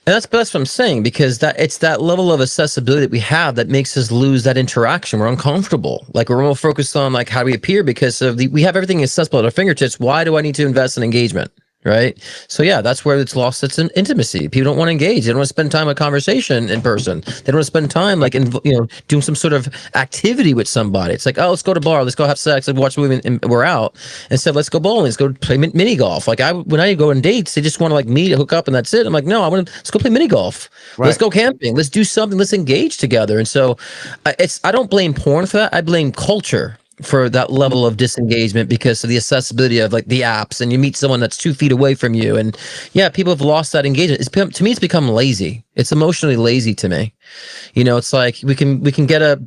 And that's what I'm saying, because it's that level of accessibility that we have that makes us lose that interaction. We're uncomfortable. Like we're more focused on like how do we appear because we have everything accessible at our fingertips. Why do I need to invest in engagement? Right. So yeah, that's where it's lost its intimacy. People don't want to engage. They don't want to spend time in conversation in person. They don't want to spend time like doing some sort of activity with somebody. It's like, oh, let's go to bar, let's go have sex, let's watch a movie, and we're out. Instead, let's go bowling, let's go play mini golf. Like when I go on dates, they just want to like meet, hook up, and that's it. I'm like, no, let's go play mini golf. Right. Let's go camping. Let's do something. Let's engage together. And so, I don't blame porn for that. I blame culture for that level of disengagement because of the accessibility of like the apps, and you meet someone that's 2 feet away from you, and yeah, people have lost that engagement. To me, it's become lazy. It's emotionally lazy to me. It's like we can get a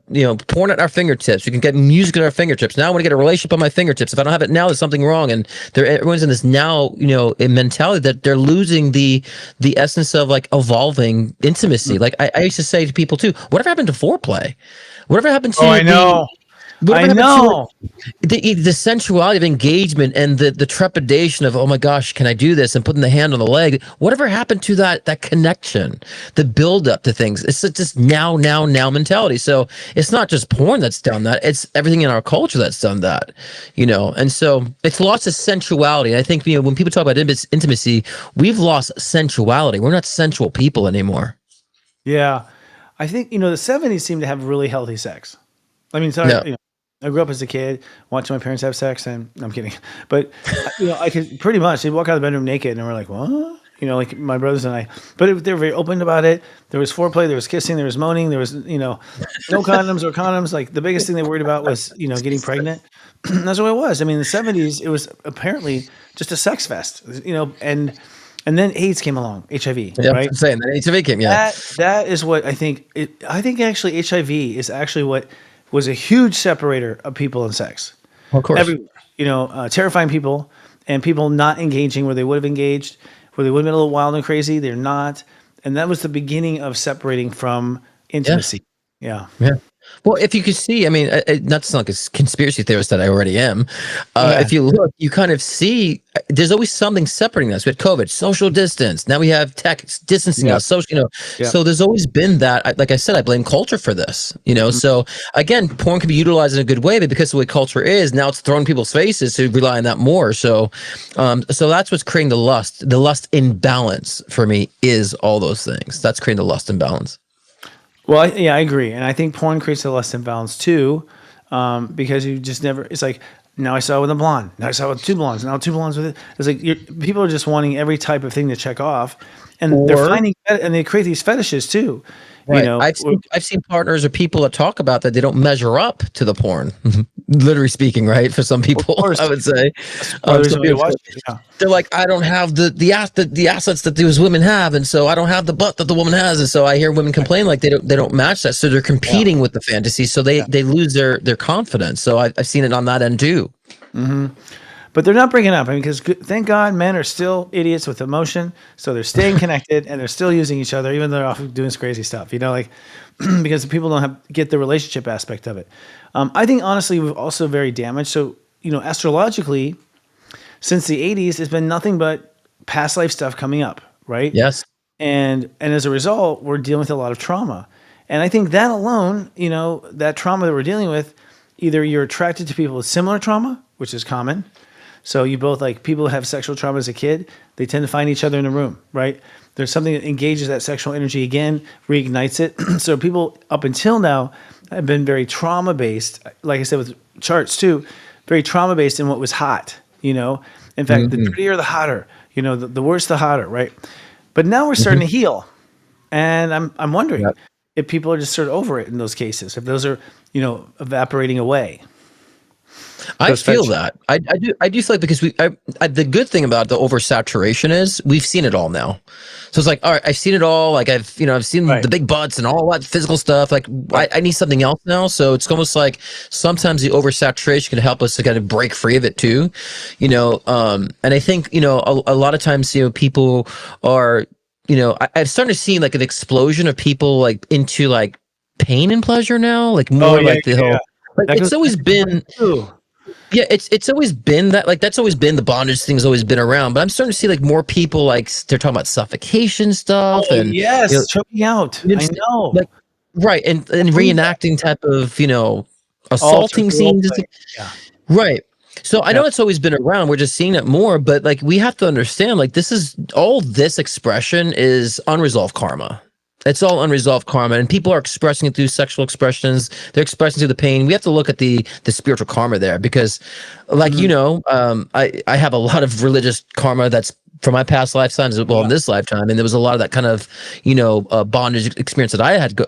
porn at our fingertips. We can get music at our fingertips. Now I want to get a relationship on my fingertips. If I don't have it now, there's something wrong. And everyone's in this now a mentality that they're losing the essence of like evolving intimacy. Like I used to say to people too, whatever happened to foreplay? Whatever happened to I know. Whatever I happened to, know. like, the sensuality of engagement and the trepidation of, oh my gosh, can I do this? And putting the hand on the leg. Whatever happened to that connection, the build up to things? It's just now mentality. So it's not just porn that's done that. It's everything in our culture that's done that, And so it's lost its sensuality. And I think, when people talk about intimacy, we've lost sensuality. We're not sensual people anymore. Yeah. I think, the 70s seemed to have really healthy sex. I mean, sorry, Yeah. I grew up as a kid, watching my parents have sex, and I'm kidding. But, I could pretty much, they'd walk out of the bedroom naked, and we're like, what? Like my brothers and I. But they were very open about it. There was foreplay, there was kissing, there was moaning, there was, no condoms or condoms. Like the biggest thing they worried about was, getting pregnant. That's what it was. I mean, in the 70s, it was apparently just a sex fest, and then AIDS came along, HIV, Yeah, right? I'm saying that HIV came, yeah. That is what I think. I think actually HIV is actually what was a huge separator of people in sex. Of course. Everywhere, terrifying people and people not engaging where they would have engaged, where they would have been a little wild and crazy. They're not, and that was the beginning of separating from intimacy. Yeah. Yeah. Well, if you could see, I mean, not to sound like a conspiracy theorist that I already am. Yeah. If you look, you kind of see there's always something separating us. We had COVID, social distance. Now we have tech distancing us. Social, Yeah. So there's always been that. Like I said, I blame culture for this. So again, porn can be utilized in a good way, but because of the way culture is, now it's thrown in people's faces to rely on that more. So, so that's what's creating the lust. The lust imbalance for me is all those things. That's creating the lust imbalance. Well, I agree, and I think porn creates a lust imbalance too, because you just never. It's like Now I saw it with a blonde. Now I saw it with two blondes. Now two blondes with it. It's like people are just wanting every type of thing to check off, and they're Or finding and they create these fetishes too. You right. know, I've seen partners or people that talk about that they don't measure up to the porn, literally speaking, right? For some people, course. I would say, why there's some nobody to people- watch it. Yeah. they're like, I don't have the assets that those women have, and so I don't have the butt that the woman has, and so I hear women complain like they don't match that, so they're competing with the fantasy, so they lose their confidence. So I've seen it on that end too. But they're not breaking up. I mean, because thank God men are still idiots with emotion. So they're staying connected and they're still using each other, even though they're off doing this crazy stuff, you know, like because people don't get the relationship aspect of it. I think, honestly, we're also very damaged. So, you know, astrologically, since the 80s, it's been nothing but past life stuff coming up, right? Yes. And as a result, we're dealing with a lot of trauma. And I think that alone, you know, that trauma that we're dealing with, either you're attracted to people with similar trauma, which is common. So you both, like, people who have sexual trauma as a kid, they tend to find each other in a room, right? There's something that engages that sexual energy again, reignites it. So people up until now have been very trauma-based, like I said, with charts too, very trauma-based in what was hot, you know? In fact, the dirtier, the hotter, you know, the worse, the hotter, right? But now we're starting to heal. And I'm wondering if people are just sort of over it in those cases, if those are, you know, evaporating away. I feel that. I do feel like because the good thing about the oversaturation is we've seen it all now. So it's like, all right, I've seen it all. Like I've seen the big butts and all that physical stuff. Like I need something else now. So it's almost like sometimes the oversaturation can help us to kind of break free of it too, you know? And I think, you know, a lot of times, you know, people are, you know, I've started to see like an explosion of people like into like pain and pleasure now, like more like the whole, like it's always been, yeah, it's always been that, like that's always been the bondage thing's always been around, but I'm starting to see like more people like they're talking about suffocation stuff and yes, you know, choking out. I know, like, right, and reenacting type of, you know, assaulting scenes, right. So I know it's always been around. We're just seeing it more, but like we have to understand, like this is all this expression is unresolved karma. It's all unresolved karma, and people are expressing it through sexual expressions. They're expressing through the pain. We have to look at the spiritual karma there because, like you know, I have a lot of religious karma that's from my past lifetimes as well in this lifetime, and there was a lot of that kind of, you know, bondage experience that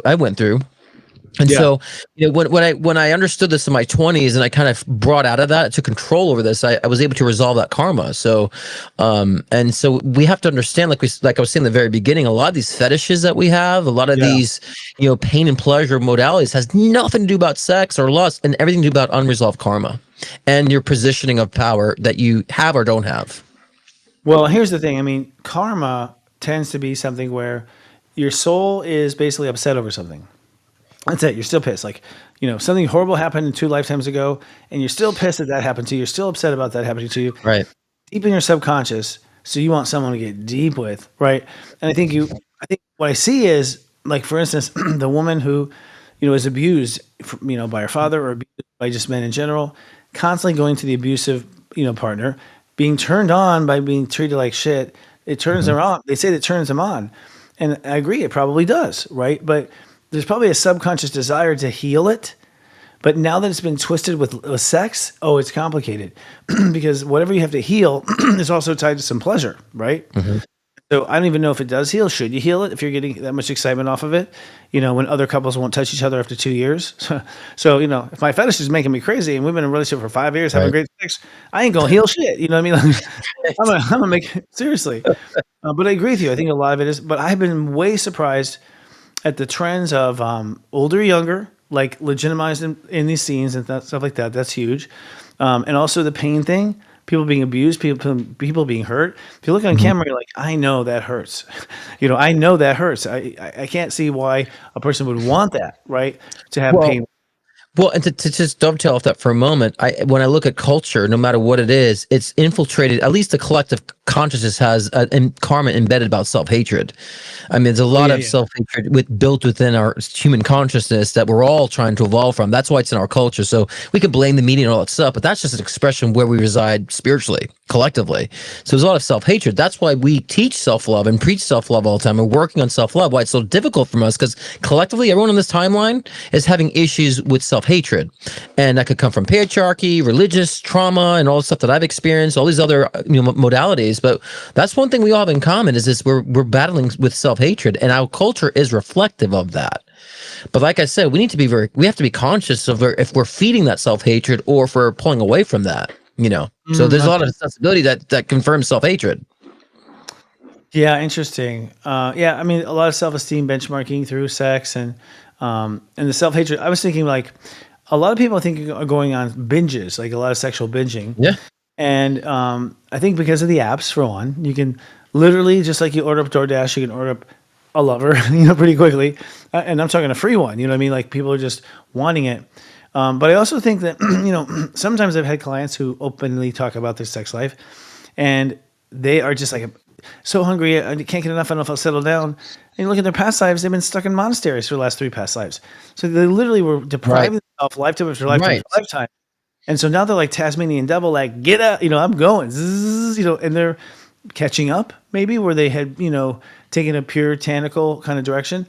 I went through. And so, you know, when I understood this in my 20s and I kind of brought out of that, took control over this, I was able to resolve that karma. So, and so we have to understand, like I was saying in the very beginning, a lot of these fetishes that we have, a lot of these, you know, pain and pleasure modalities has nothing to do about sex or lust and everything to do about unresolved karma and your positioning of power that you have or don't have. Well, here's the thing. I mean, karma tends to be something where your soul is basically upset over something. That's it. You're still pissed. Like, you know, something horrible happened 2 lifetimes ago, and you're still pissed that happened to you. You're still upset about that happening to you. Right. Deep in your subconscious. So you want someone to get deep with, right? And I think what I see is, like, for instance, the woman who, you know, is abused, you know, by her father or abused by just men in general, constantly going to the abusive, you know, partner, being turned on by being treated like shit. It turns her on. They say that turns them on. And I agree, it probably does, right? But there's probably a subconscious desire to heal it. But now that it's been twisted with sex, it's complicated because whatever you have to heal is also tied to some pleasure, right? So I don't even know if it does heal. Should you heal it if you're getting that much excitement off of it? You know, when other couples won't touch each other after 2 years. So, you know, if my fetish is making me crazy and we've been in a relationship for 5 years having great sex, I ain't gonna heal shit. You know what I mean? Like, I'm gonna make it seriously. But I agree with you. I think a lot of it is. But I've been way surprised at the trends of older, younger, like legitimized in these scenes and stuff like that. That's huge. And also the pain thing, people being abused, people being hurt. If you look on camera, you're like, I know that hurts. You know, I know that hurts. I can't see why a person would want that, right? To have pain. Well, and to just dovetail off that for a moment, when I look at culture, no matter what it is, it's infiltrated. At least the collective consciousness has karma embedded about self-hatred. I mean, there's a lot of self-hatred built within our human consciousness that we're all trying to evolve from. That's why it's in our culture. So we can blame the media and all that stuff, but that's just an expression where we reside spiritually. collectively. So there's a lot of self-hatred. That's why we teach self-love and preach self-love all the time. We're working on self-love. Why it's so difficult from us, because collectively everyone on this timeline is having issues with self-hatred. And that could come from patriarchy, religious trauma, and all the stuff that I've experienced, all these other modalities. But that's one thing we all have in common is this: we're battling with self-hatred, and our culture is reflective of that. But like I said, we have to be conscious of if we're feeding that self-hatred or if we're pulling away from that. So there's a lot of sensibility that confirms self-hatred. Yeah, interesting. Yeah, I mean, a lot of self-esteem benchmarking through sex and the self-hatred. I was thinking like a lot of people I think are going on binges, like a lot of sexual binging. Yeah. And I think because of the apps, for one, you can literally, just like you order up DoorDash, you can order up a lover, pretty quickly. And I'm talking a free one, you know what I mean? Like people are just wanting it. But I also think that, sometimes I've had clients who openly talk about their sex life and they are just like so hungry. I can't get enough. I don't know if I'll settle down. And you look at their past lives, they've been stuck in monasteries for the last 3 past lives. So they literally were depriving themselves lifetime after lifetime after lifetime. And so now they're like Tasmanian devil, like, get out, I'm going, zzz, and they're catching up maybe where they had, taken a puritanical kind of direction.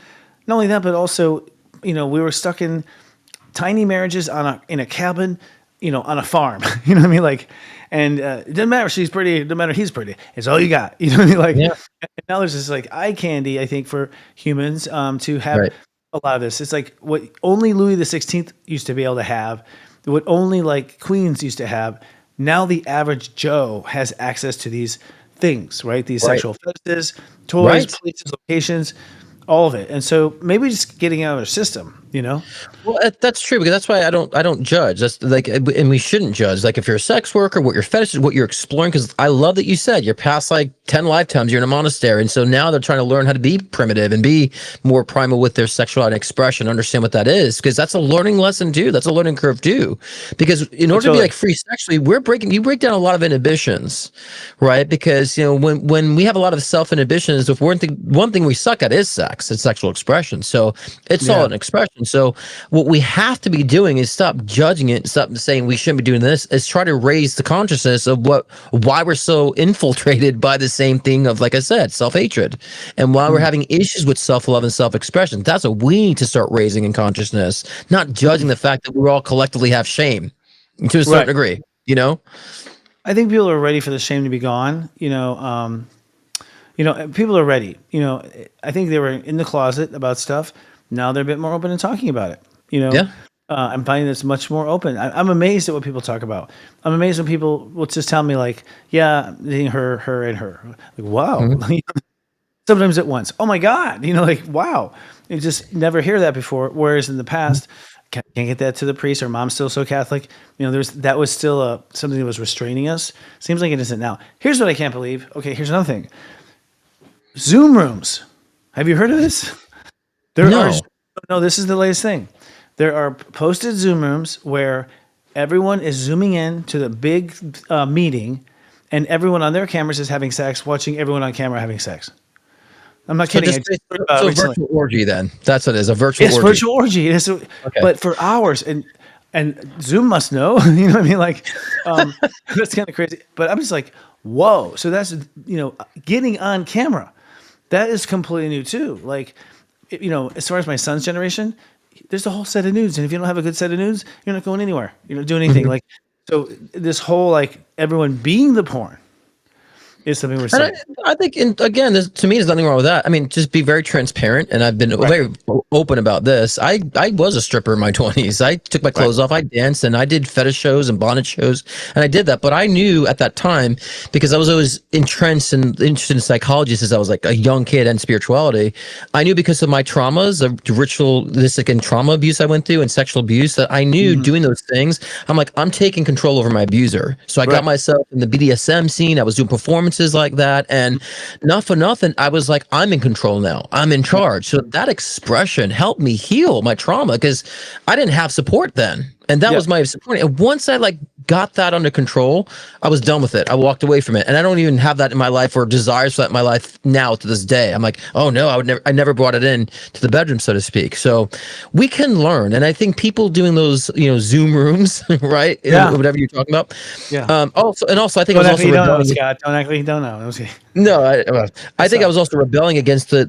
Not only that, but also, we were stuck in tiny marriages in a cabin, on a farm, you know what I mean? Like, and it doesn't matter if she's pretty, it doesn't matter if he's pretty. It's all you got, you know what I mean? Like, and now there's this like eye candy, I think, for humans to have a lot of this. It's like what only Louis the 16th used to be able to have, what only like queens used to have. Now the average Joe has access to these things, right? These sexual fetishes, toys, places, locations, all of it. And so maybe just getting out of their system, Well, that's true, because that's why I don't judge. That's like, and we shouldn't judge. Like if you're a sex worker, what your fetish is, what you're exploring. Because I love that you said your past like 10 lifetimes you're in a monastery, and so now they're trying to learn how to be primitive and be more primal with their sexuality and expression. Understand what that is, because that's a learning lesson too. That's a learning curve too. Because in order to be like free sexually, you break down a lot of inhibitions, right? Because when we have a lot of self inhibitions, if one thing we suck at is sex, it's sexual expression. So it's all an expression. So what we have to be doing is stop judging it, stop saying we shouldn't be doing this, is try to raise the consciousness of why we're so infiltrated by the same thing of, like I said, self-hatred, and why we're having issues with self-love and self-expression. That's what we need to start raising in consciousness, not judging the fact that we all collectively have shame to a certain degree, I think people are ready for the shame to be gone. People are ready. I think they were in the closet about stuff. Now they're a bit more open in talking about it. I'm finding this much more open. I'm amazed at what people talk about. I'm amazed when people will just tell me like, yeah, her, and her. Like, wow. Sometimes at once. Oh my God. Like, wow. You just never hear that before. Whereas in the past, can't get that to the priest, or mom's still so Catholic. That was still something that was restraining us. Seems like it isn't now. Here's what I can't believe. Okay, here's another thing. Zoom rooms. Have you heard of this? No, this is the latest thing. There are posted Zoom rooms where everyone is zooming in to the big meeting, and everyone on their cameras is having sex, watching everyone on camera having sex. I'm not kidding. So virtual orgy then. That's what it is, a virtual orgy. Yes, virtual orgy. It is, but for hours. And Zoom must know. You know what I mean? Like, that's kind of crazy. But I'm just like, whoa. So that's, getting on camera. That is completely new too. Like, as far as my son's generation, there's a whole set of nudes. And if you don't have a good set of nudes, you're not going anywhere. You're not doing anything. Like, so this whole, like, everyone being the porn is something we're saying. I think, again, to me, there's nothing wrong with that. I mean, just be very transparent, and I've been very open about this. I was a stripper in my 20s. I took my clothes off, I danced, and I did fetish shows and bondage shows, and I did that. But I knew at that time, because I was always entrenched and interested in psychology since I was like a young kid and spirituality, I knew because of my traumas, the ritualistic and trauma abuse I went through and sexual abuse, that I knew doing those things, I'm like, I'm taking control over my abuser. So I got myself in the BDSM scene. I was doing performances like that, and not for nothing, I was like, I'm in control now, I'm in charge. So that expression helped me heal my trauma, because I didn't have support then. And that Yeah. was my disappointment. And once I like got that under control, I was done with it. I walked away from it. And I don't even have that in my life or desires for that in my life now to this day. I'm like, oh no, I never brought it in to the bedroom, so to speak. So we can learn. And I think people doing those, Zoom rooms, right? Yeah. Whatever you're talking about. Yeah. Also I think Don't I act was like also you don't know, rebelling. Scott. Don't act like you don't know. Okay. No, I think I was also rebelling against the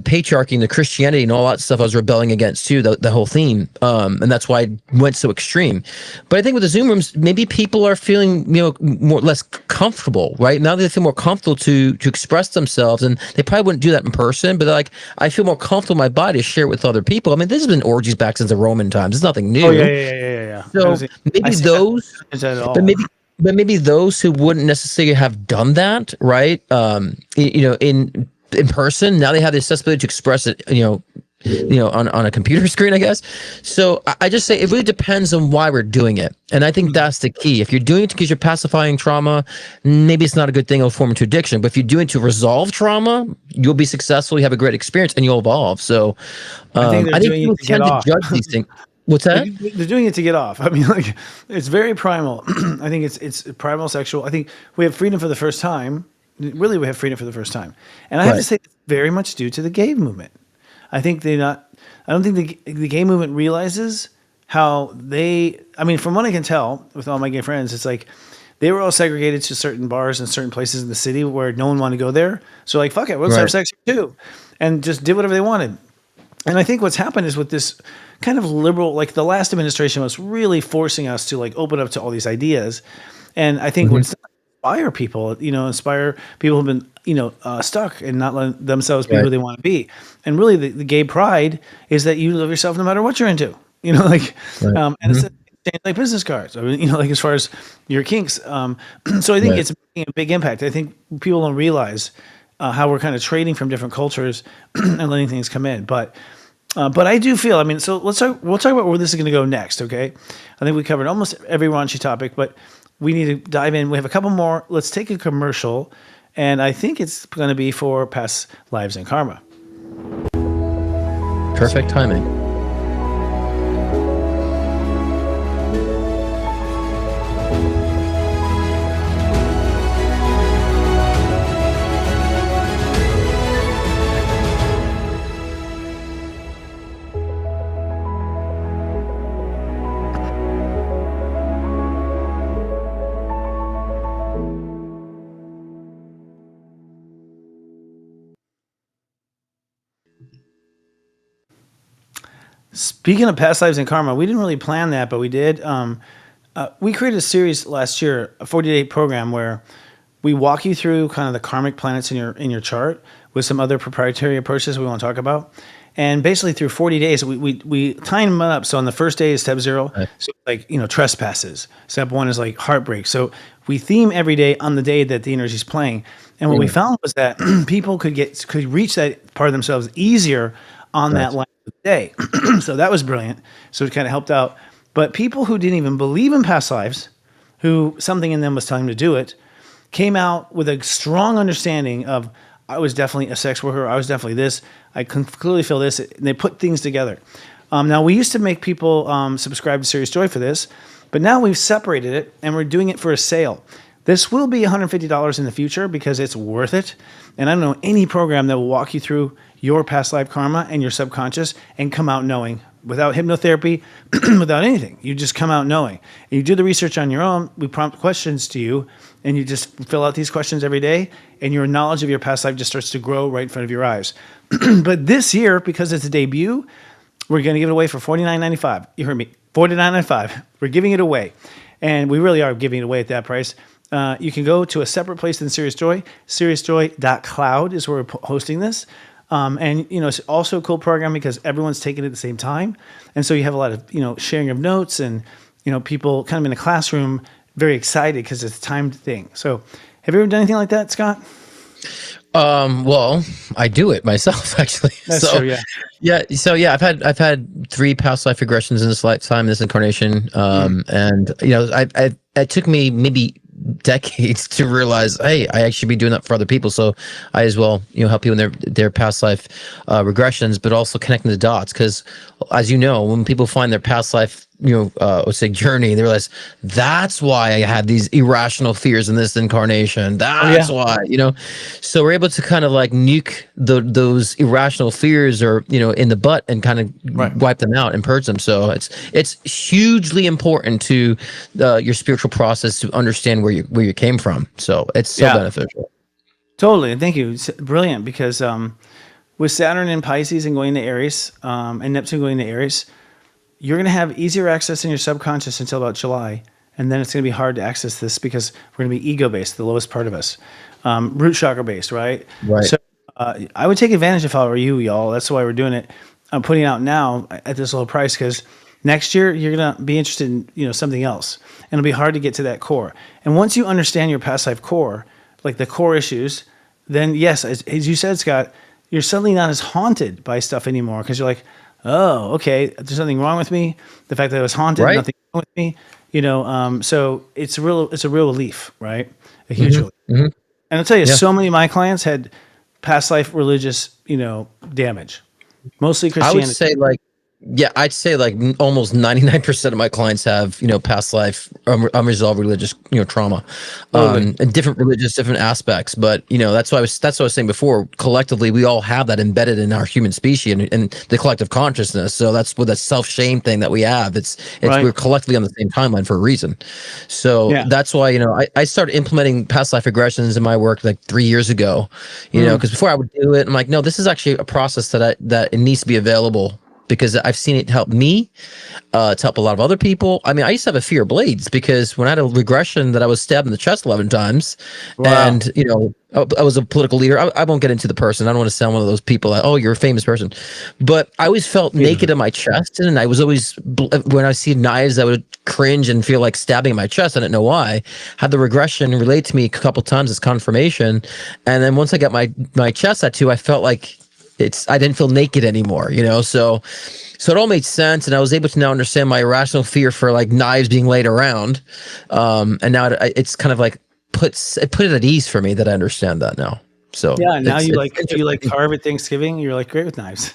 patriarchy and the Christianity and all that stuff. I was rebelling against too, the whole theme, and that's why I went so extreme. But I think with the Zoom rooms, maybe people are feeling less comfortable, right? Now they feel more comfortable to express themselves, and they probably wouldn't do that in person. But they're like, I feel more comfortable in my body to share it with other people. I mean, this has been orgies back since the Roman times. It's nothing new. Oh yeah. So maybe those, but maybe those who wouldn't necessarily have done that, right? In person, now they have the accessibility to express it, on a computer screen, I guess. So I just say it really depends on why we're doing it. And I think that's the key. If you're doing it because you're pacifying trauma, maybe it's not a good thing. It'll form into addiction. But if you're doing it to resolve trauma, you'll be successful. You have a great experience and you'll evolve. So I think people tend to judge these things. What's that? They're doing it to get off. I mean, like, it's very primal. I think it's primal sexual. I think we have freedom for the first time. Really, we have freedom for the first time. And I have to say, it's very much due to the gay movement. I don't think the gay movement realizes how I mean, from what I can tell with all my gay friends, it's like they were all segregated to certain bars and certain places in the city where no one wanted to go there. So like, fuck it, let's have sex here too. And just did whatever they wanted. And I think what's happened is with this kind of liberal, like the last administration was really forcing us to like open up to all these ideas. And I think what's inspire people who've been, stuck and not letting themselves be who they want to be. And really the gay pride is that you love yourself no matter what you're into, and it's like business cards. I mean, like as far as your kinks. So I think it's making a big impact. I think people don't realize how we're kind of trading from different cultures and letting things come in. But I do feel, I mean, so we'll talk about where this is going to go next. Okay. I think we covered almost every raunchy topic, but we need to dive in. We have a couple more. Let's take a commercial. And I think it's going to be for past lives and karma. Perfect timing. Speaking of past lives and karma, we didn't really plan that, but we did. We created a series last year, a 40-day program where we walk you through kind of the karmic planets in your chart with some other proprietary approaches we want to talk about. And basically through 40 days, we time them up. So on the first day is step 0. Right. So like, trespasses. Step 1 is like heartbreak. So we theme every day on the day that the energy is playing. And what we found was that people could reach that part of themselves easier on that line of the day. So that was brilliant. So it kind of helped out. But people who didn't even believe in past lives, who something in them was telling them to do it, came out with a strong understanding of, I was definitely a sex worker. I was definitely this. I can clearly feel this. And they put things together. Now, we used to make people subscribe to Serious Joy for this, but now we've separated it and we're doing it for a sale. This will be $150 in the future because it's worth it. And I don't know any program that will walk you through your past life karma and your subconscious and come out knowing, without hypnotherapy, without anything. You just come out knowing. And you do the research on your own. We prompt questions to you, and you just fill out these questions every day, and your knowledge of your past life just starts to grow right in front of your eyes. But this year, because it's a debut, we're going to give it away for $49.95. You heard me, $49.95. We're giving it away, and we really are giving it away at that price. You can go to a separate place than Serious Joy. SeriousJoy.cloud is where we're hosting this. And, it's also a cool program because everyone's taking it at the same time. And so you have a lot of, sharing of notes and, people kind of in a classroom, very excited because it's a timed thing. So have you ever done anything like that, Scott? Well, I do it myself, actually. That's true, yeah. Yeah. So yeah, I've had 3 past life regressions in this lifetime, this incarnation. And, it took me maybe decades to realize, hey, I actually be doing that for other people. So I as well, help people in their past life regressions, but also connecting the dots. Because as you know, when people find their past life let's say journey. They realize that's why I had these irrational fears in this incarnation. That's why, so we're able to kind of like nuke those irrational fears or, in the butt and kind of Right. wipe them out and purge them. So it's hugely important to your spiritual process to understand where you came from. So it's so beneficial. Totally. And thank you. It's brilliant because with Saturn in Pisces and going to Aries and Neptune going to Aries, you're going to have easier access in your subconscious until about July. And then it's going to be hard to access this because we're going to be ego-based, the lowest part of us. Root chakra-based, right? Right. So I would take advantage if I were you, y'all. That's why we're doing it. I'm putting it out now at this low price because next year you're going to be interested in something else. And it'll be hard to get to that core. And once you understand your past life core, like the core issues, then yes, as you said, Scott, you're suddenly not as haunted by stuff anymore because you're like, oh, okay, there's something wrong with me. The fact that I was haunted, Right. nothing wrong with me, so it's a real relief, right? A huge relief. Mm-hmm. And I'll tell you, so many of my clients had past life religious, damage, mostly Christianity. I would say I'd say like almost 99% of my clients have, past life unresolved religious, trauma, and different aspects. But, that's what I was saying before. Collectively, we all have that embedded in our human species and the collective consciousness. So that's what that self-shame thing that we have. It's Right. We're collectively on the same timeline for a reason. So that's why, I started implementing past life regressions in my work like 3 years ago, because before I would do it, I'm like, no, this is actually a process that it needs to be available. Because I've seen it help me, to help a lot of other people. I mean, I used to have a fear of blades because when I had a regression that I was stabbed in the chest 11 times, and I was a political leader. I won't get into the person. I don't want to sound one of those people like, oh, you're a famous person. But I always felt naked in my chest, and I was always when I see knives, I would cringe and feel like stabbing in my chest. I didn't know why. Had the regression relate to me a couple times as confirmation, and then once I got my chest tattoo, I felt like I didn't feel naked anymore, so it all made sense. And I was able to now understand my irrational fear for like knives being laid around. And now it's kind of like put it at ease for me that I understand that now. So Yeah. Now you like carve at Thanksgiving. You're like great with knives.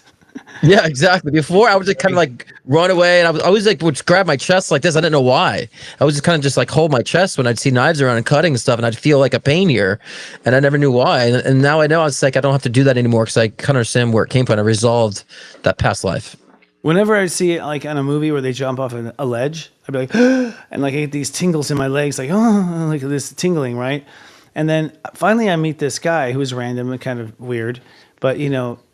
Yeah, exactly. Before I would just kind of like run away, and I was always like would grab my chest like this. I didn't know why. I was just kind of just like hold my chest when I'd see knives around and cutting and stuff, and I'd feel like a pain here, and I never knew why. And now I know it's like I don't have to do that anymore because I kind of understand where it came from. I resolved that past life. Whenever I see it like on a movie where they jump off a ledge, I'd be like, and like I get these tingles in my legs, like like this tingling, right? And then finally I meet this guy who's random and kind of weird. But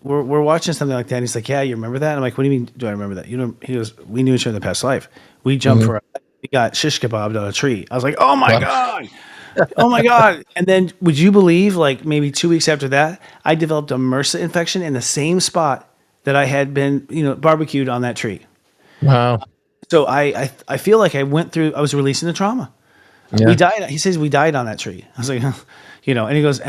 we're watching something like that. And he's like, "Yeah, you remember that?" I'm like, "What do you mean? Do I remember that?" He goes, "We knew each other in the past life. We jumped we got shish kebabbed on a tree." I was like, "Oh my god, oh my god!" And then, would you believe? Like maybe 2 weeks after that, I developed a MRSA infection in the same spot that I had been, barbecued on that tree. Wow. So I feel like I was releasing the trauma. Yeah. We died. He says we died on that tree. I was like, and he goes,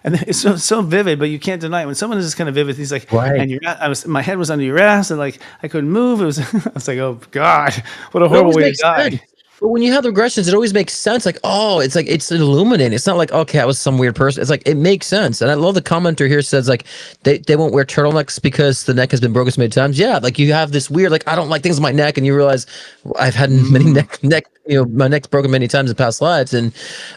and it's so vivid, but you can't deny it. When someone is just kind of vivid, he's like, right. And my head was under your ass, and like I couldn't move. It was, I was like, oh God, what a horrible way to die. Sense. But when you have the regressions, it always makes sense. Like, oh, it's like it's illuminating. It's not like, okay, I was some weird person. It's like it makes sense. And I love the commenter here says like they won't wear turtlenecks because the neck has been broken so many times. Yeah, like you have this weird like I don't like things in my neck, and you realize I've had many neck my neck's broken many times in past lives, and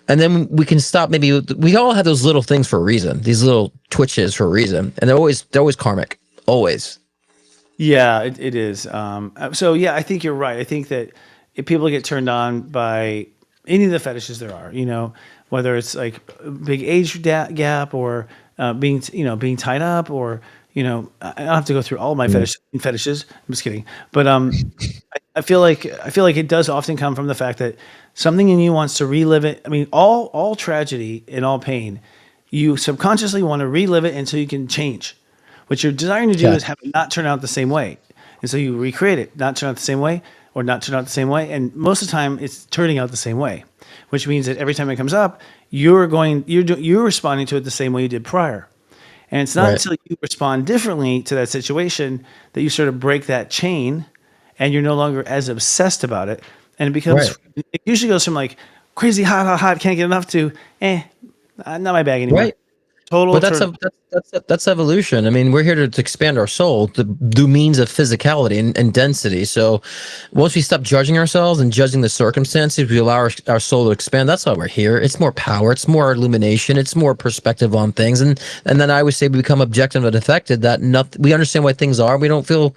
then we can stop. Maybe we all have those little things for a reason. These little twitches for a reason, and they're always karmic. Always. Yeah, it is. So yeah, I think you're right. I think that if people get turned on by any of the fetishes there are, whether it's like a big age gap or being tied up, or I don't have to go through all my fetishes. I'm just kidding, but I feel like it does often come from the fact that something in you wants to relive it. I mean, all tragedy and all pain, you subconsciously want to relive it until you can change. What you're desiring to do is have it not turn out the same way, and so you recreate it, not turn out the same way. Or not turn out the same way, and most of the time it's turning out the same way, which means that every time it comes up, you're responding to it the same way you did prior, and it's not until you respond differently to that situation that you sort of break that chain, and you're no longer as obsessed about it, and it becomes it usually goes from like crazy hot, can't get enough to not my bag anymore. Right. Total But turn. that's evolution. I mean, we're here to expand our soul through means of physicality and density. So once we stop judging ourselves and judging the circumstances, we allow our soul to expand. That's why we're here. It's more power. It's more illumination. It's more perspective on things. And then I always say we become objective and affected. That nothing. We understand why things are. We don't feel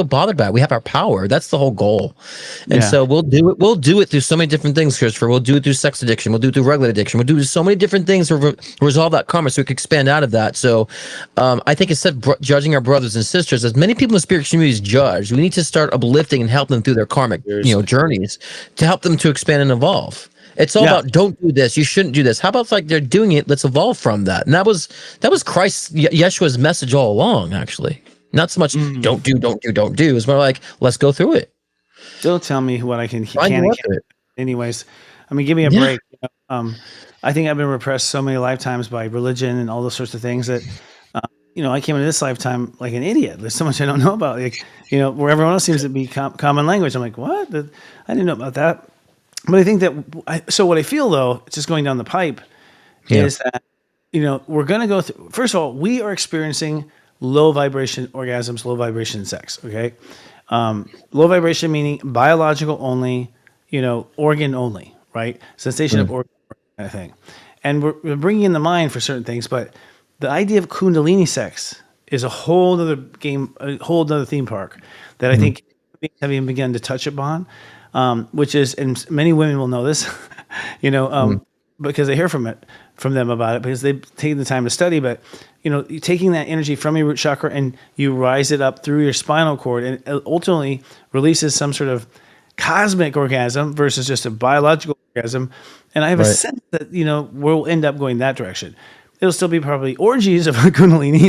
bothered by it. We have our power. That's the whole goal. And Yeah. so we'll do it. We'll do it through so many different things, Christopher. We'll do it through sex addiction. We'll do it through regular addiction. We'll do so many different things to resolve that karma, so we can expand out of that. So, I think instead of judging our brothers and sisters, as many people in the spiritual communities judge, we need to start uplifting and help them through their karmic, journeys to help them to expand and evolve. It's all Yeah. about don't do this. You shouldn't do this. How about like they're doing it? Let's evolve from that. And that was Christ, Yeshua's message all along. Actually, not so much don't do. It's more like let's go through it. Don't tell me what I can Find and your way can't. through it. Anyways, I mean, give me a Yeah. break. I think I've been repressed so many lifetimes by religion and all those sorts of things that, I came into this lifetime like an idiot. There's so much I don't know about. Like, where everyone else seems to be common language. I'm like, what? I didn't know about that. But I think that, so what I feel though, just going down the pipe, is that, we're going to go through, first of all, we are experiencing low vibration orgasms, low vibration sex. Okay. Low vibration meaning biological only, organ only, right? Sensation of organ kind of thing. And we're bringing in the mind for certain things, but the idea of Kundalini sex is a whole other game, a whole other theme park that I think have even begun to touch upon, which is, and many women will know this, because they hear from them about it, because they've taken the time to study. But you're taking that energy from your root chakra and you rise it up through your spinal cord, and it ultimately releases some sort of cosmic orgasm versus just a biological orgasm. And I have a sense that we'll end up going that direction. It'll still be probably orgies of Kundalini,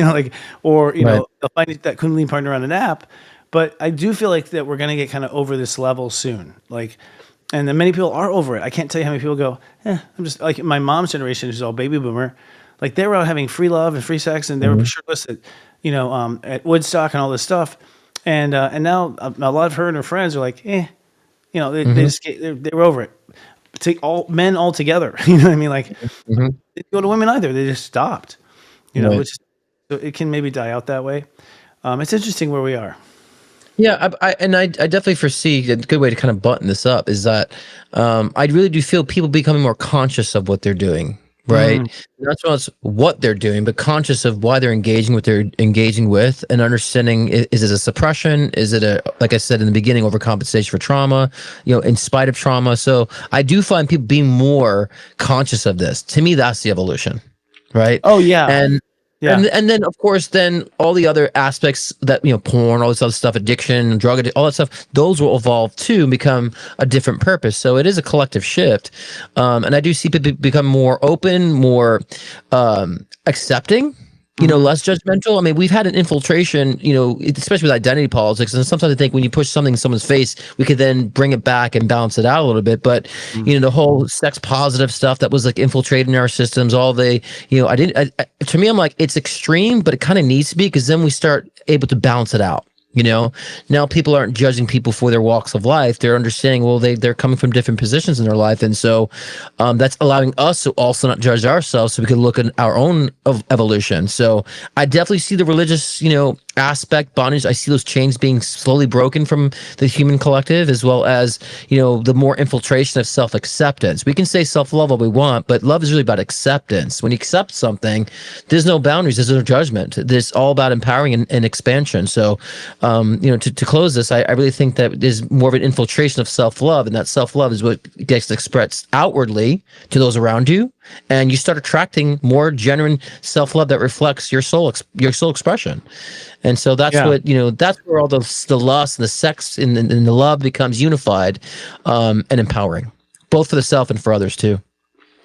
they'll find that Kundalini partner on an app. But I do feel like that we're going to get kind of over this level soon. And then many people are over it. I can't tell you how many people go, I'm just like my mom's generation, who's all baby boomer. Like they were out having free love and free sex, and they were shirtless at Woodstock and all this stuff. And now a lot of her and her friends are like, they were over it. Take all men all together. You know what I mean? Like they didn't go to women either. They just stopped. Which so it can maybe die out that way. It's interesting where we are. Yeah, I definitely foresee a good way to kind of button this up is that I really do feel people becoming more conscious of what they're doing, right? Not so much what they're doing, but conscious of why they're engaging what they're engaging with, and understanding, is it a suppression? Is it like I said in the beginning, overcompensation for trauma, in spite of trauma? So I do find people being more conscious of this. To me, that's the evolution, right? Oh yeah. And yeah. And then, of course, then all the other aspects that, porn, all this other stuff, addiction, drug addiction, all that stuff, those will evolve too and become a different purpose. So it is a collective shift. And I do see people become more open, more accepting, less judgmental. I mean, we've had an infiltration, especially with identity politics. And sometimes I think when you push something in someone's face, we could then bring it back and balance it out a little bit. But, the whole sex positive stuff that was like infiltrating our systems, all the, to me, I'm like, it's extreme, but it kind of needs to be, because then we start able to balance it out. Now people aren't judging people for their walks of life. They're understanding, well, they're coming from different positions in their life. And so that's allowing us to also not judge ourselves, so we can look at our own evolution. So I definitely see the religious, aspect, bondage. I see those chains being slowly broken from the human collective, as well as, the more infiltration of self-acceptance. We can say self-love all we want, but love is really about acceptance. When you accept something, there's no boundaries, there's no judgment. It's all about empowering and expansion. So, to close this, I really think that there's more of an infiltration of self-love, and that self-love is what gets expressed outwardly to those around you, and you start attracting more genuine self-love that reflects your soul expression. And so that's what, that's where all the lust and the sex and the love becomes unified and empowering, both for the self and for others too.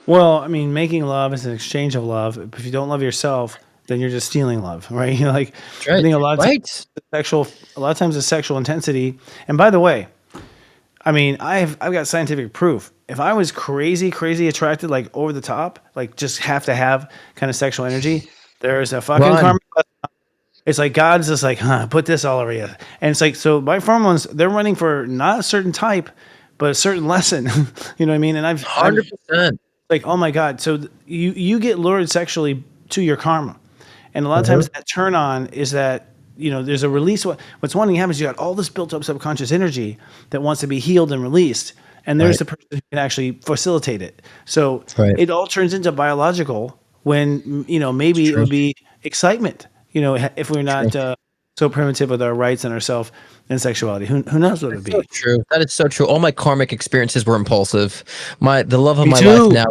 Well, I mean, making love is an exchange of love. If you don't love yourself, then you're just stealing love, right? I think a lot of times the sexual intensity. And by the way, I mean, I've got scientific proof. If I was crazy attracted, like over the top, like just have to have kind of sexual energy, there's a fucking karmic. It's like God's just like, put this all over you. And it's like, so my hormones, they're running for not a certain type, but a certain lesson. You know what I mean? And I've 100%. like, oh my God. So you get lured sexually to your karma. And a lot of times that turn on is that, there's a release. What's wanting to happen is you got all this built up subconscious energy that wants to be healed and released. And there's the person who can actually facilitate it. So it all turns into biological when, maybe it would be excitement, if we're not so primitive with our rights and ourself and sexuality. Who knows what it would be? So true. That is so true. All my karmic experiences were impulsive. The love of Me my too. life now.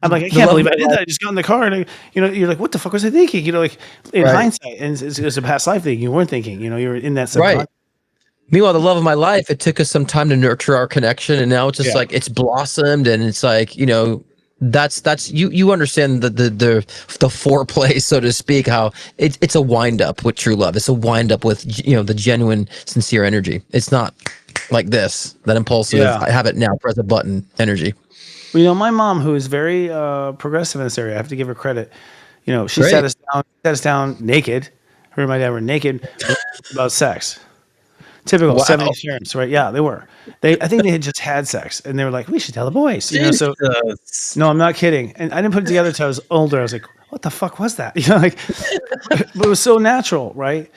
I'm like, I can't believe I did that. I just got in the car and, you're like, what the fuck was I thinking? Like in hindsight, and it's a past life thing. You weren't thinking, you were in that subconscious. Right. Meanwhile, the love of my life, it took us some time to nurture our connection, and now it's just like it's blossomed, and it's like, that's you understand the foreplay, so to speak, how it's a wind up with true love. It's a wind up with the genuine, sincere energy. It's not like that impulsive, I have it now, press a button energy. Well, my mom, who is very progressive in this area, I have to give her credit. She sat us down naked. Her and my dad were naked about sex. Typical 70s parents, right? Yeah, they were. I think they had just had sex, and they were like, "We should tell the boys." So no, I'm not kidding. And I didn't put it together until I was older. I was like, "What the fuck was that?" But it was so natural, right?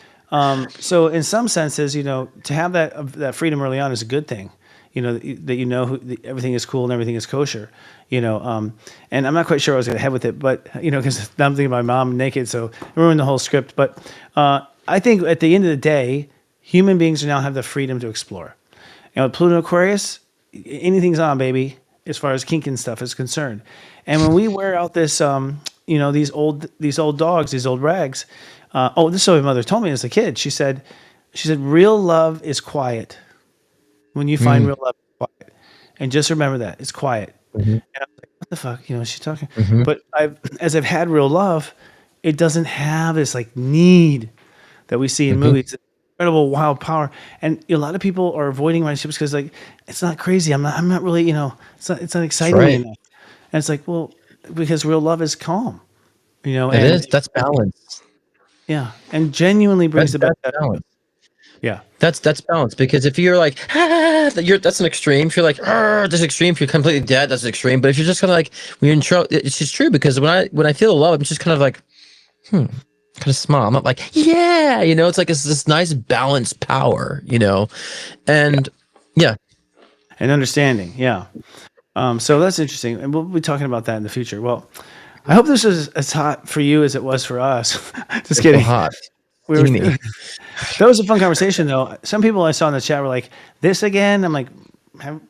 So in some senses, to have that freedom early on is a good thing. That everything is cool and everything is kosher. And I'm not quite sure I was going to head with it, but because I'm thinking of my mom naked, so I ruined the whole script. But I think at the end of the day, human beings now have the freedom to explore. With Pluto and Aquarius, anything's on, baby, as far as kink and stuff is concerned. And when we wear out this, these old dogs, these old rags. This is what my mother told me as a kid. She said, real love is quiet. When you find real love, it's quiet. And just remember that it's quiet. And I was like, what the fuck? She's talking. But as I've had real love, it doesn't have this like need that we see in movies. Incredible wild power, and a lot of people are avoiding relationships because like it's not crazy. I'm not really it's not exciting enough. And it's like, well, because real love is calm, It is. That's balance. Yeah, and genuinely brings about that balance. Yeah, that's balance, because if you're like that's an extreme. If you're like this extreme, if you're completely dead, that's an extreme. But if you're just kind of like when you're in trouble, it's just true, because when I feel love, I'm just kind of like kind of small. I'm not like, it's like it's this nice balanced power, and and understanding. Yeah. So that's interesting. And we'll be talking about that in the future. Well, I hope this is as hot for you as it was for us. Just kidding. Hot. That was a fun conversation though. Some people I saw in the chat were like, this again? I'm like,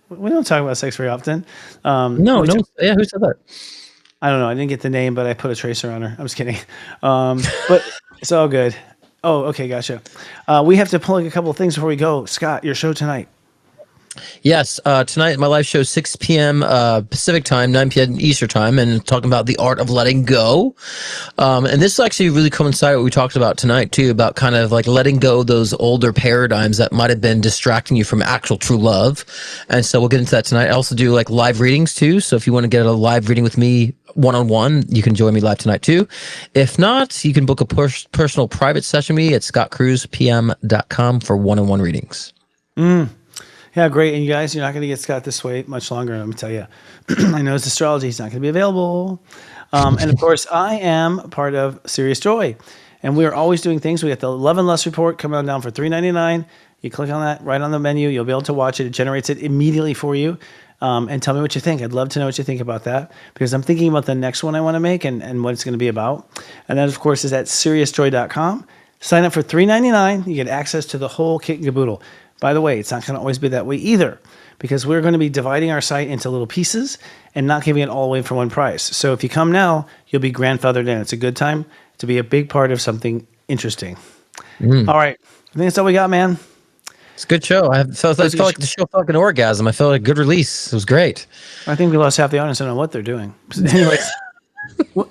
we don't talk about sex very often. No. Yeah. Who said that? I don't know. I didn't get the name, but I put a tracer on her. I'm just kidding. But it's all good. Oh, okay. Gotcha. We have to plug a couple of things before we go. Scott, your show tonight. Yes, tonight my live show 6 p.m. Pacific time, 9 p.m. Eastern time, and talking about the art of letting go. And this actually really coincided with what we talked about tonight too, about kind of like letting go those older paradigms that might have been distracting you from actual true love. And so we'll get into that tonight. I also do like live readings too. So if you want to get a live reading with me one-on-one, you can join me live tonight too. If not, you can book a personal private session with me at scottcruzpm.com for one-on-one readings. Yeah, great. And you guys, you're not going to get Scott this way much longer. Let me tell you. I know it's astrology. He's not going to be available. And of course, I am part of Serious Joy. And we are always doing things. We got the Love and Lust report coming on down for $3.99. You click on that right on the menu. You'll be able to watch it. It generates it immediately for you. And tell me what you think. I'd love to know what you think about that, because I'm thinking about the next one I want to make and what it's going to be about. And that, of course, is at seriousjoy.com. Sign up for $3.99. You get access to the whole kit and caboodle. By the way, it's not going to always be that way either, because we're going to be dividing our site into little pieces and not giving it all away for one price. So if you come now, you'll be grandfathered in. It's a good time to be a big part of something interesting. All right. I think that's all we got, man. It's a good show. I felt like the show felt like an orgasm. I felt like a good release. It was great. I think we lost half the audience. I don't know what they're doing. Anyways,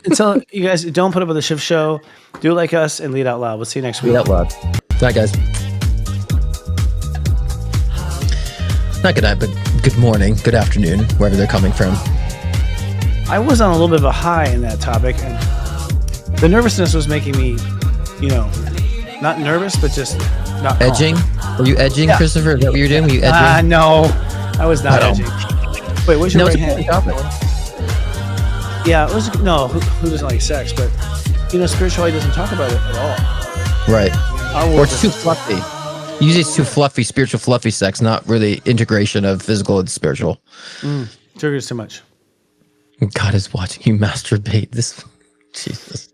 until you guys don't put up with the shift show, do like us and lead out loud. We'll see you next week. Lead out loud. Good night, guys. Not good night, but good morning, good afternoon, wherever they're coming from. I was on a little bit of a high in that topic, and the nervousness was making me, not nervous, but just not calm. Edging? Were you edging, Christopher? Is that what you're doing? Were you edging? No, I was not edging. Wait, what's your right hand? Yeah, it was, no, who doesn't like sex? But, spirituality doesn't talk about it at all. Right. Our Or world it's too fluffy. Usually it's too fluffy, spiritual fluffy sex, not really integration of physical and spiritual. triggers too much. God is watching you masturbate. This, Jesus.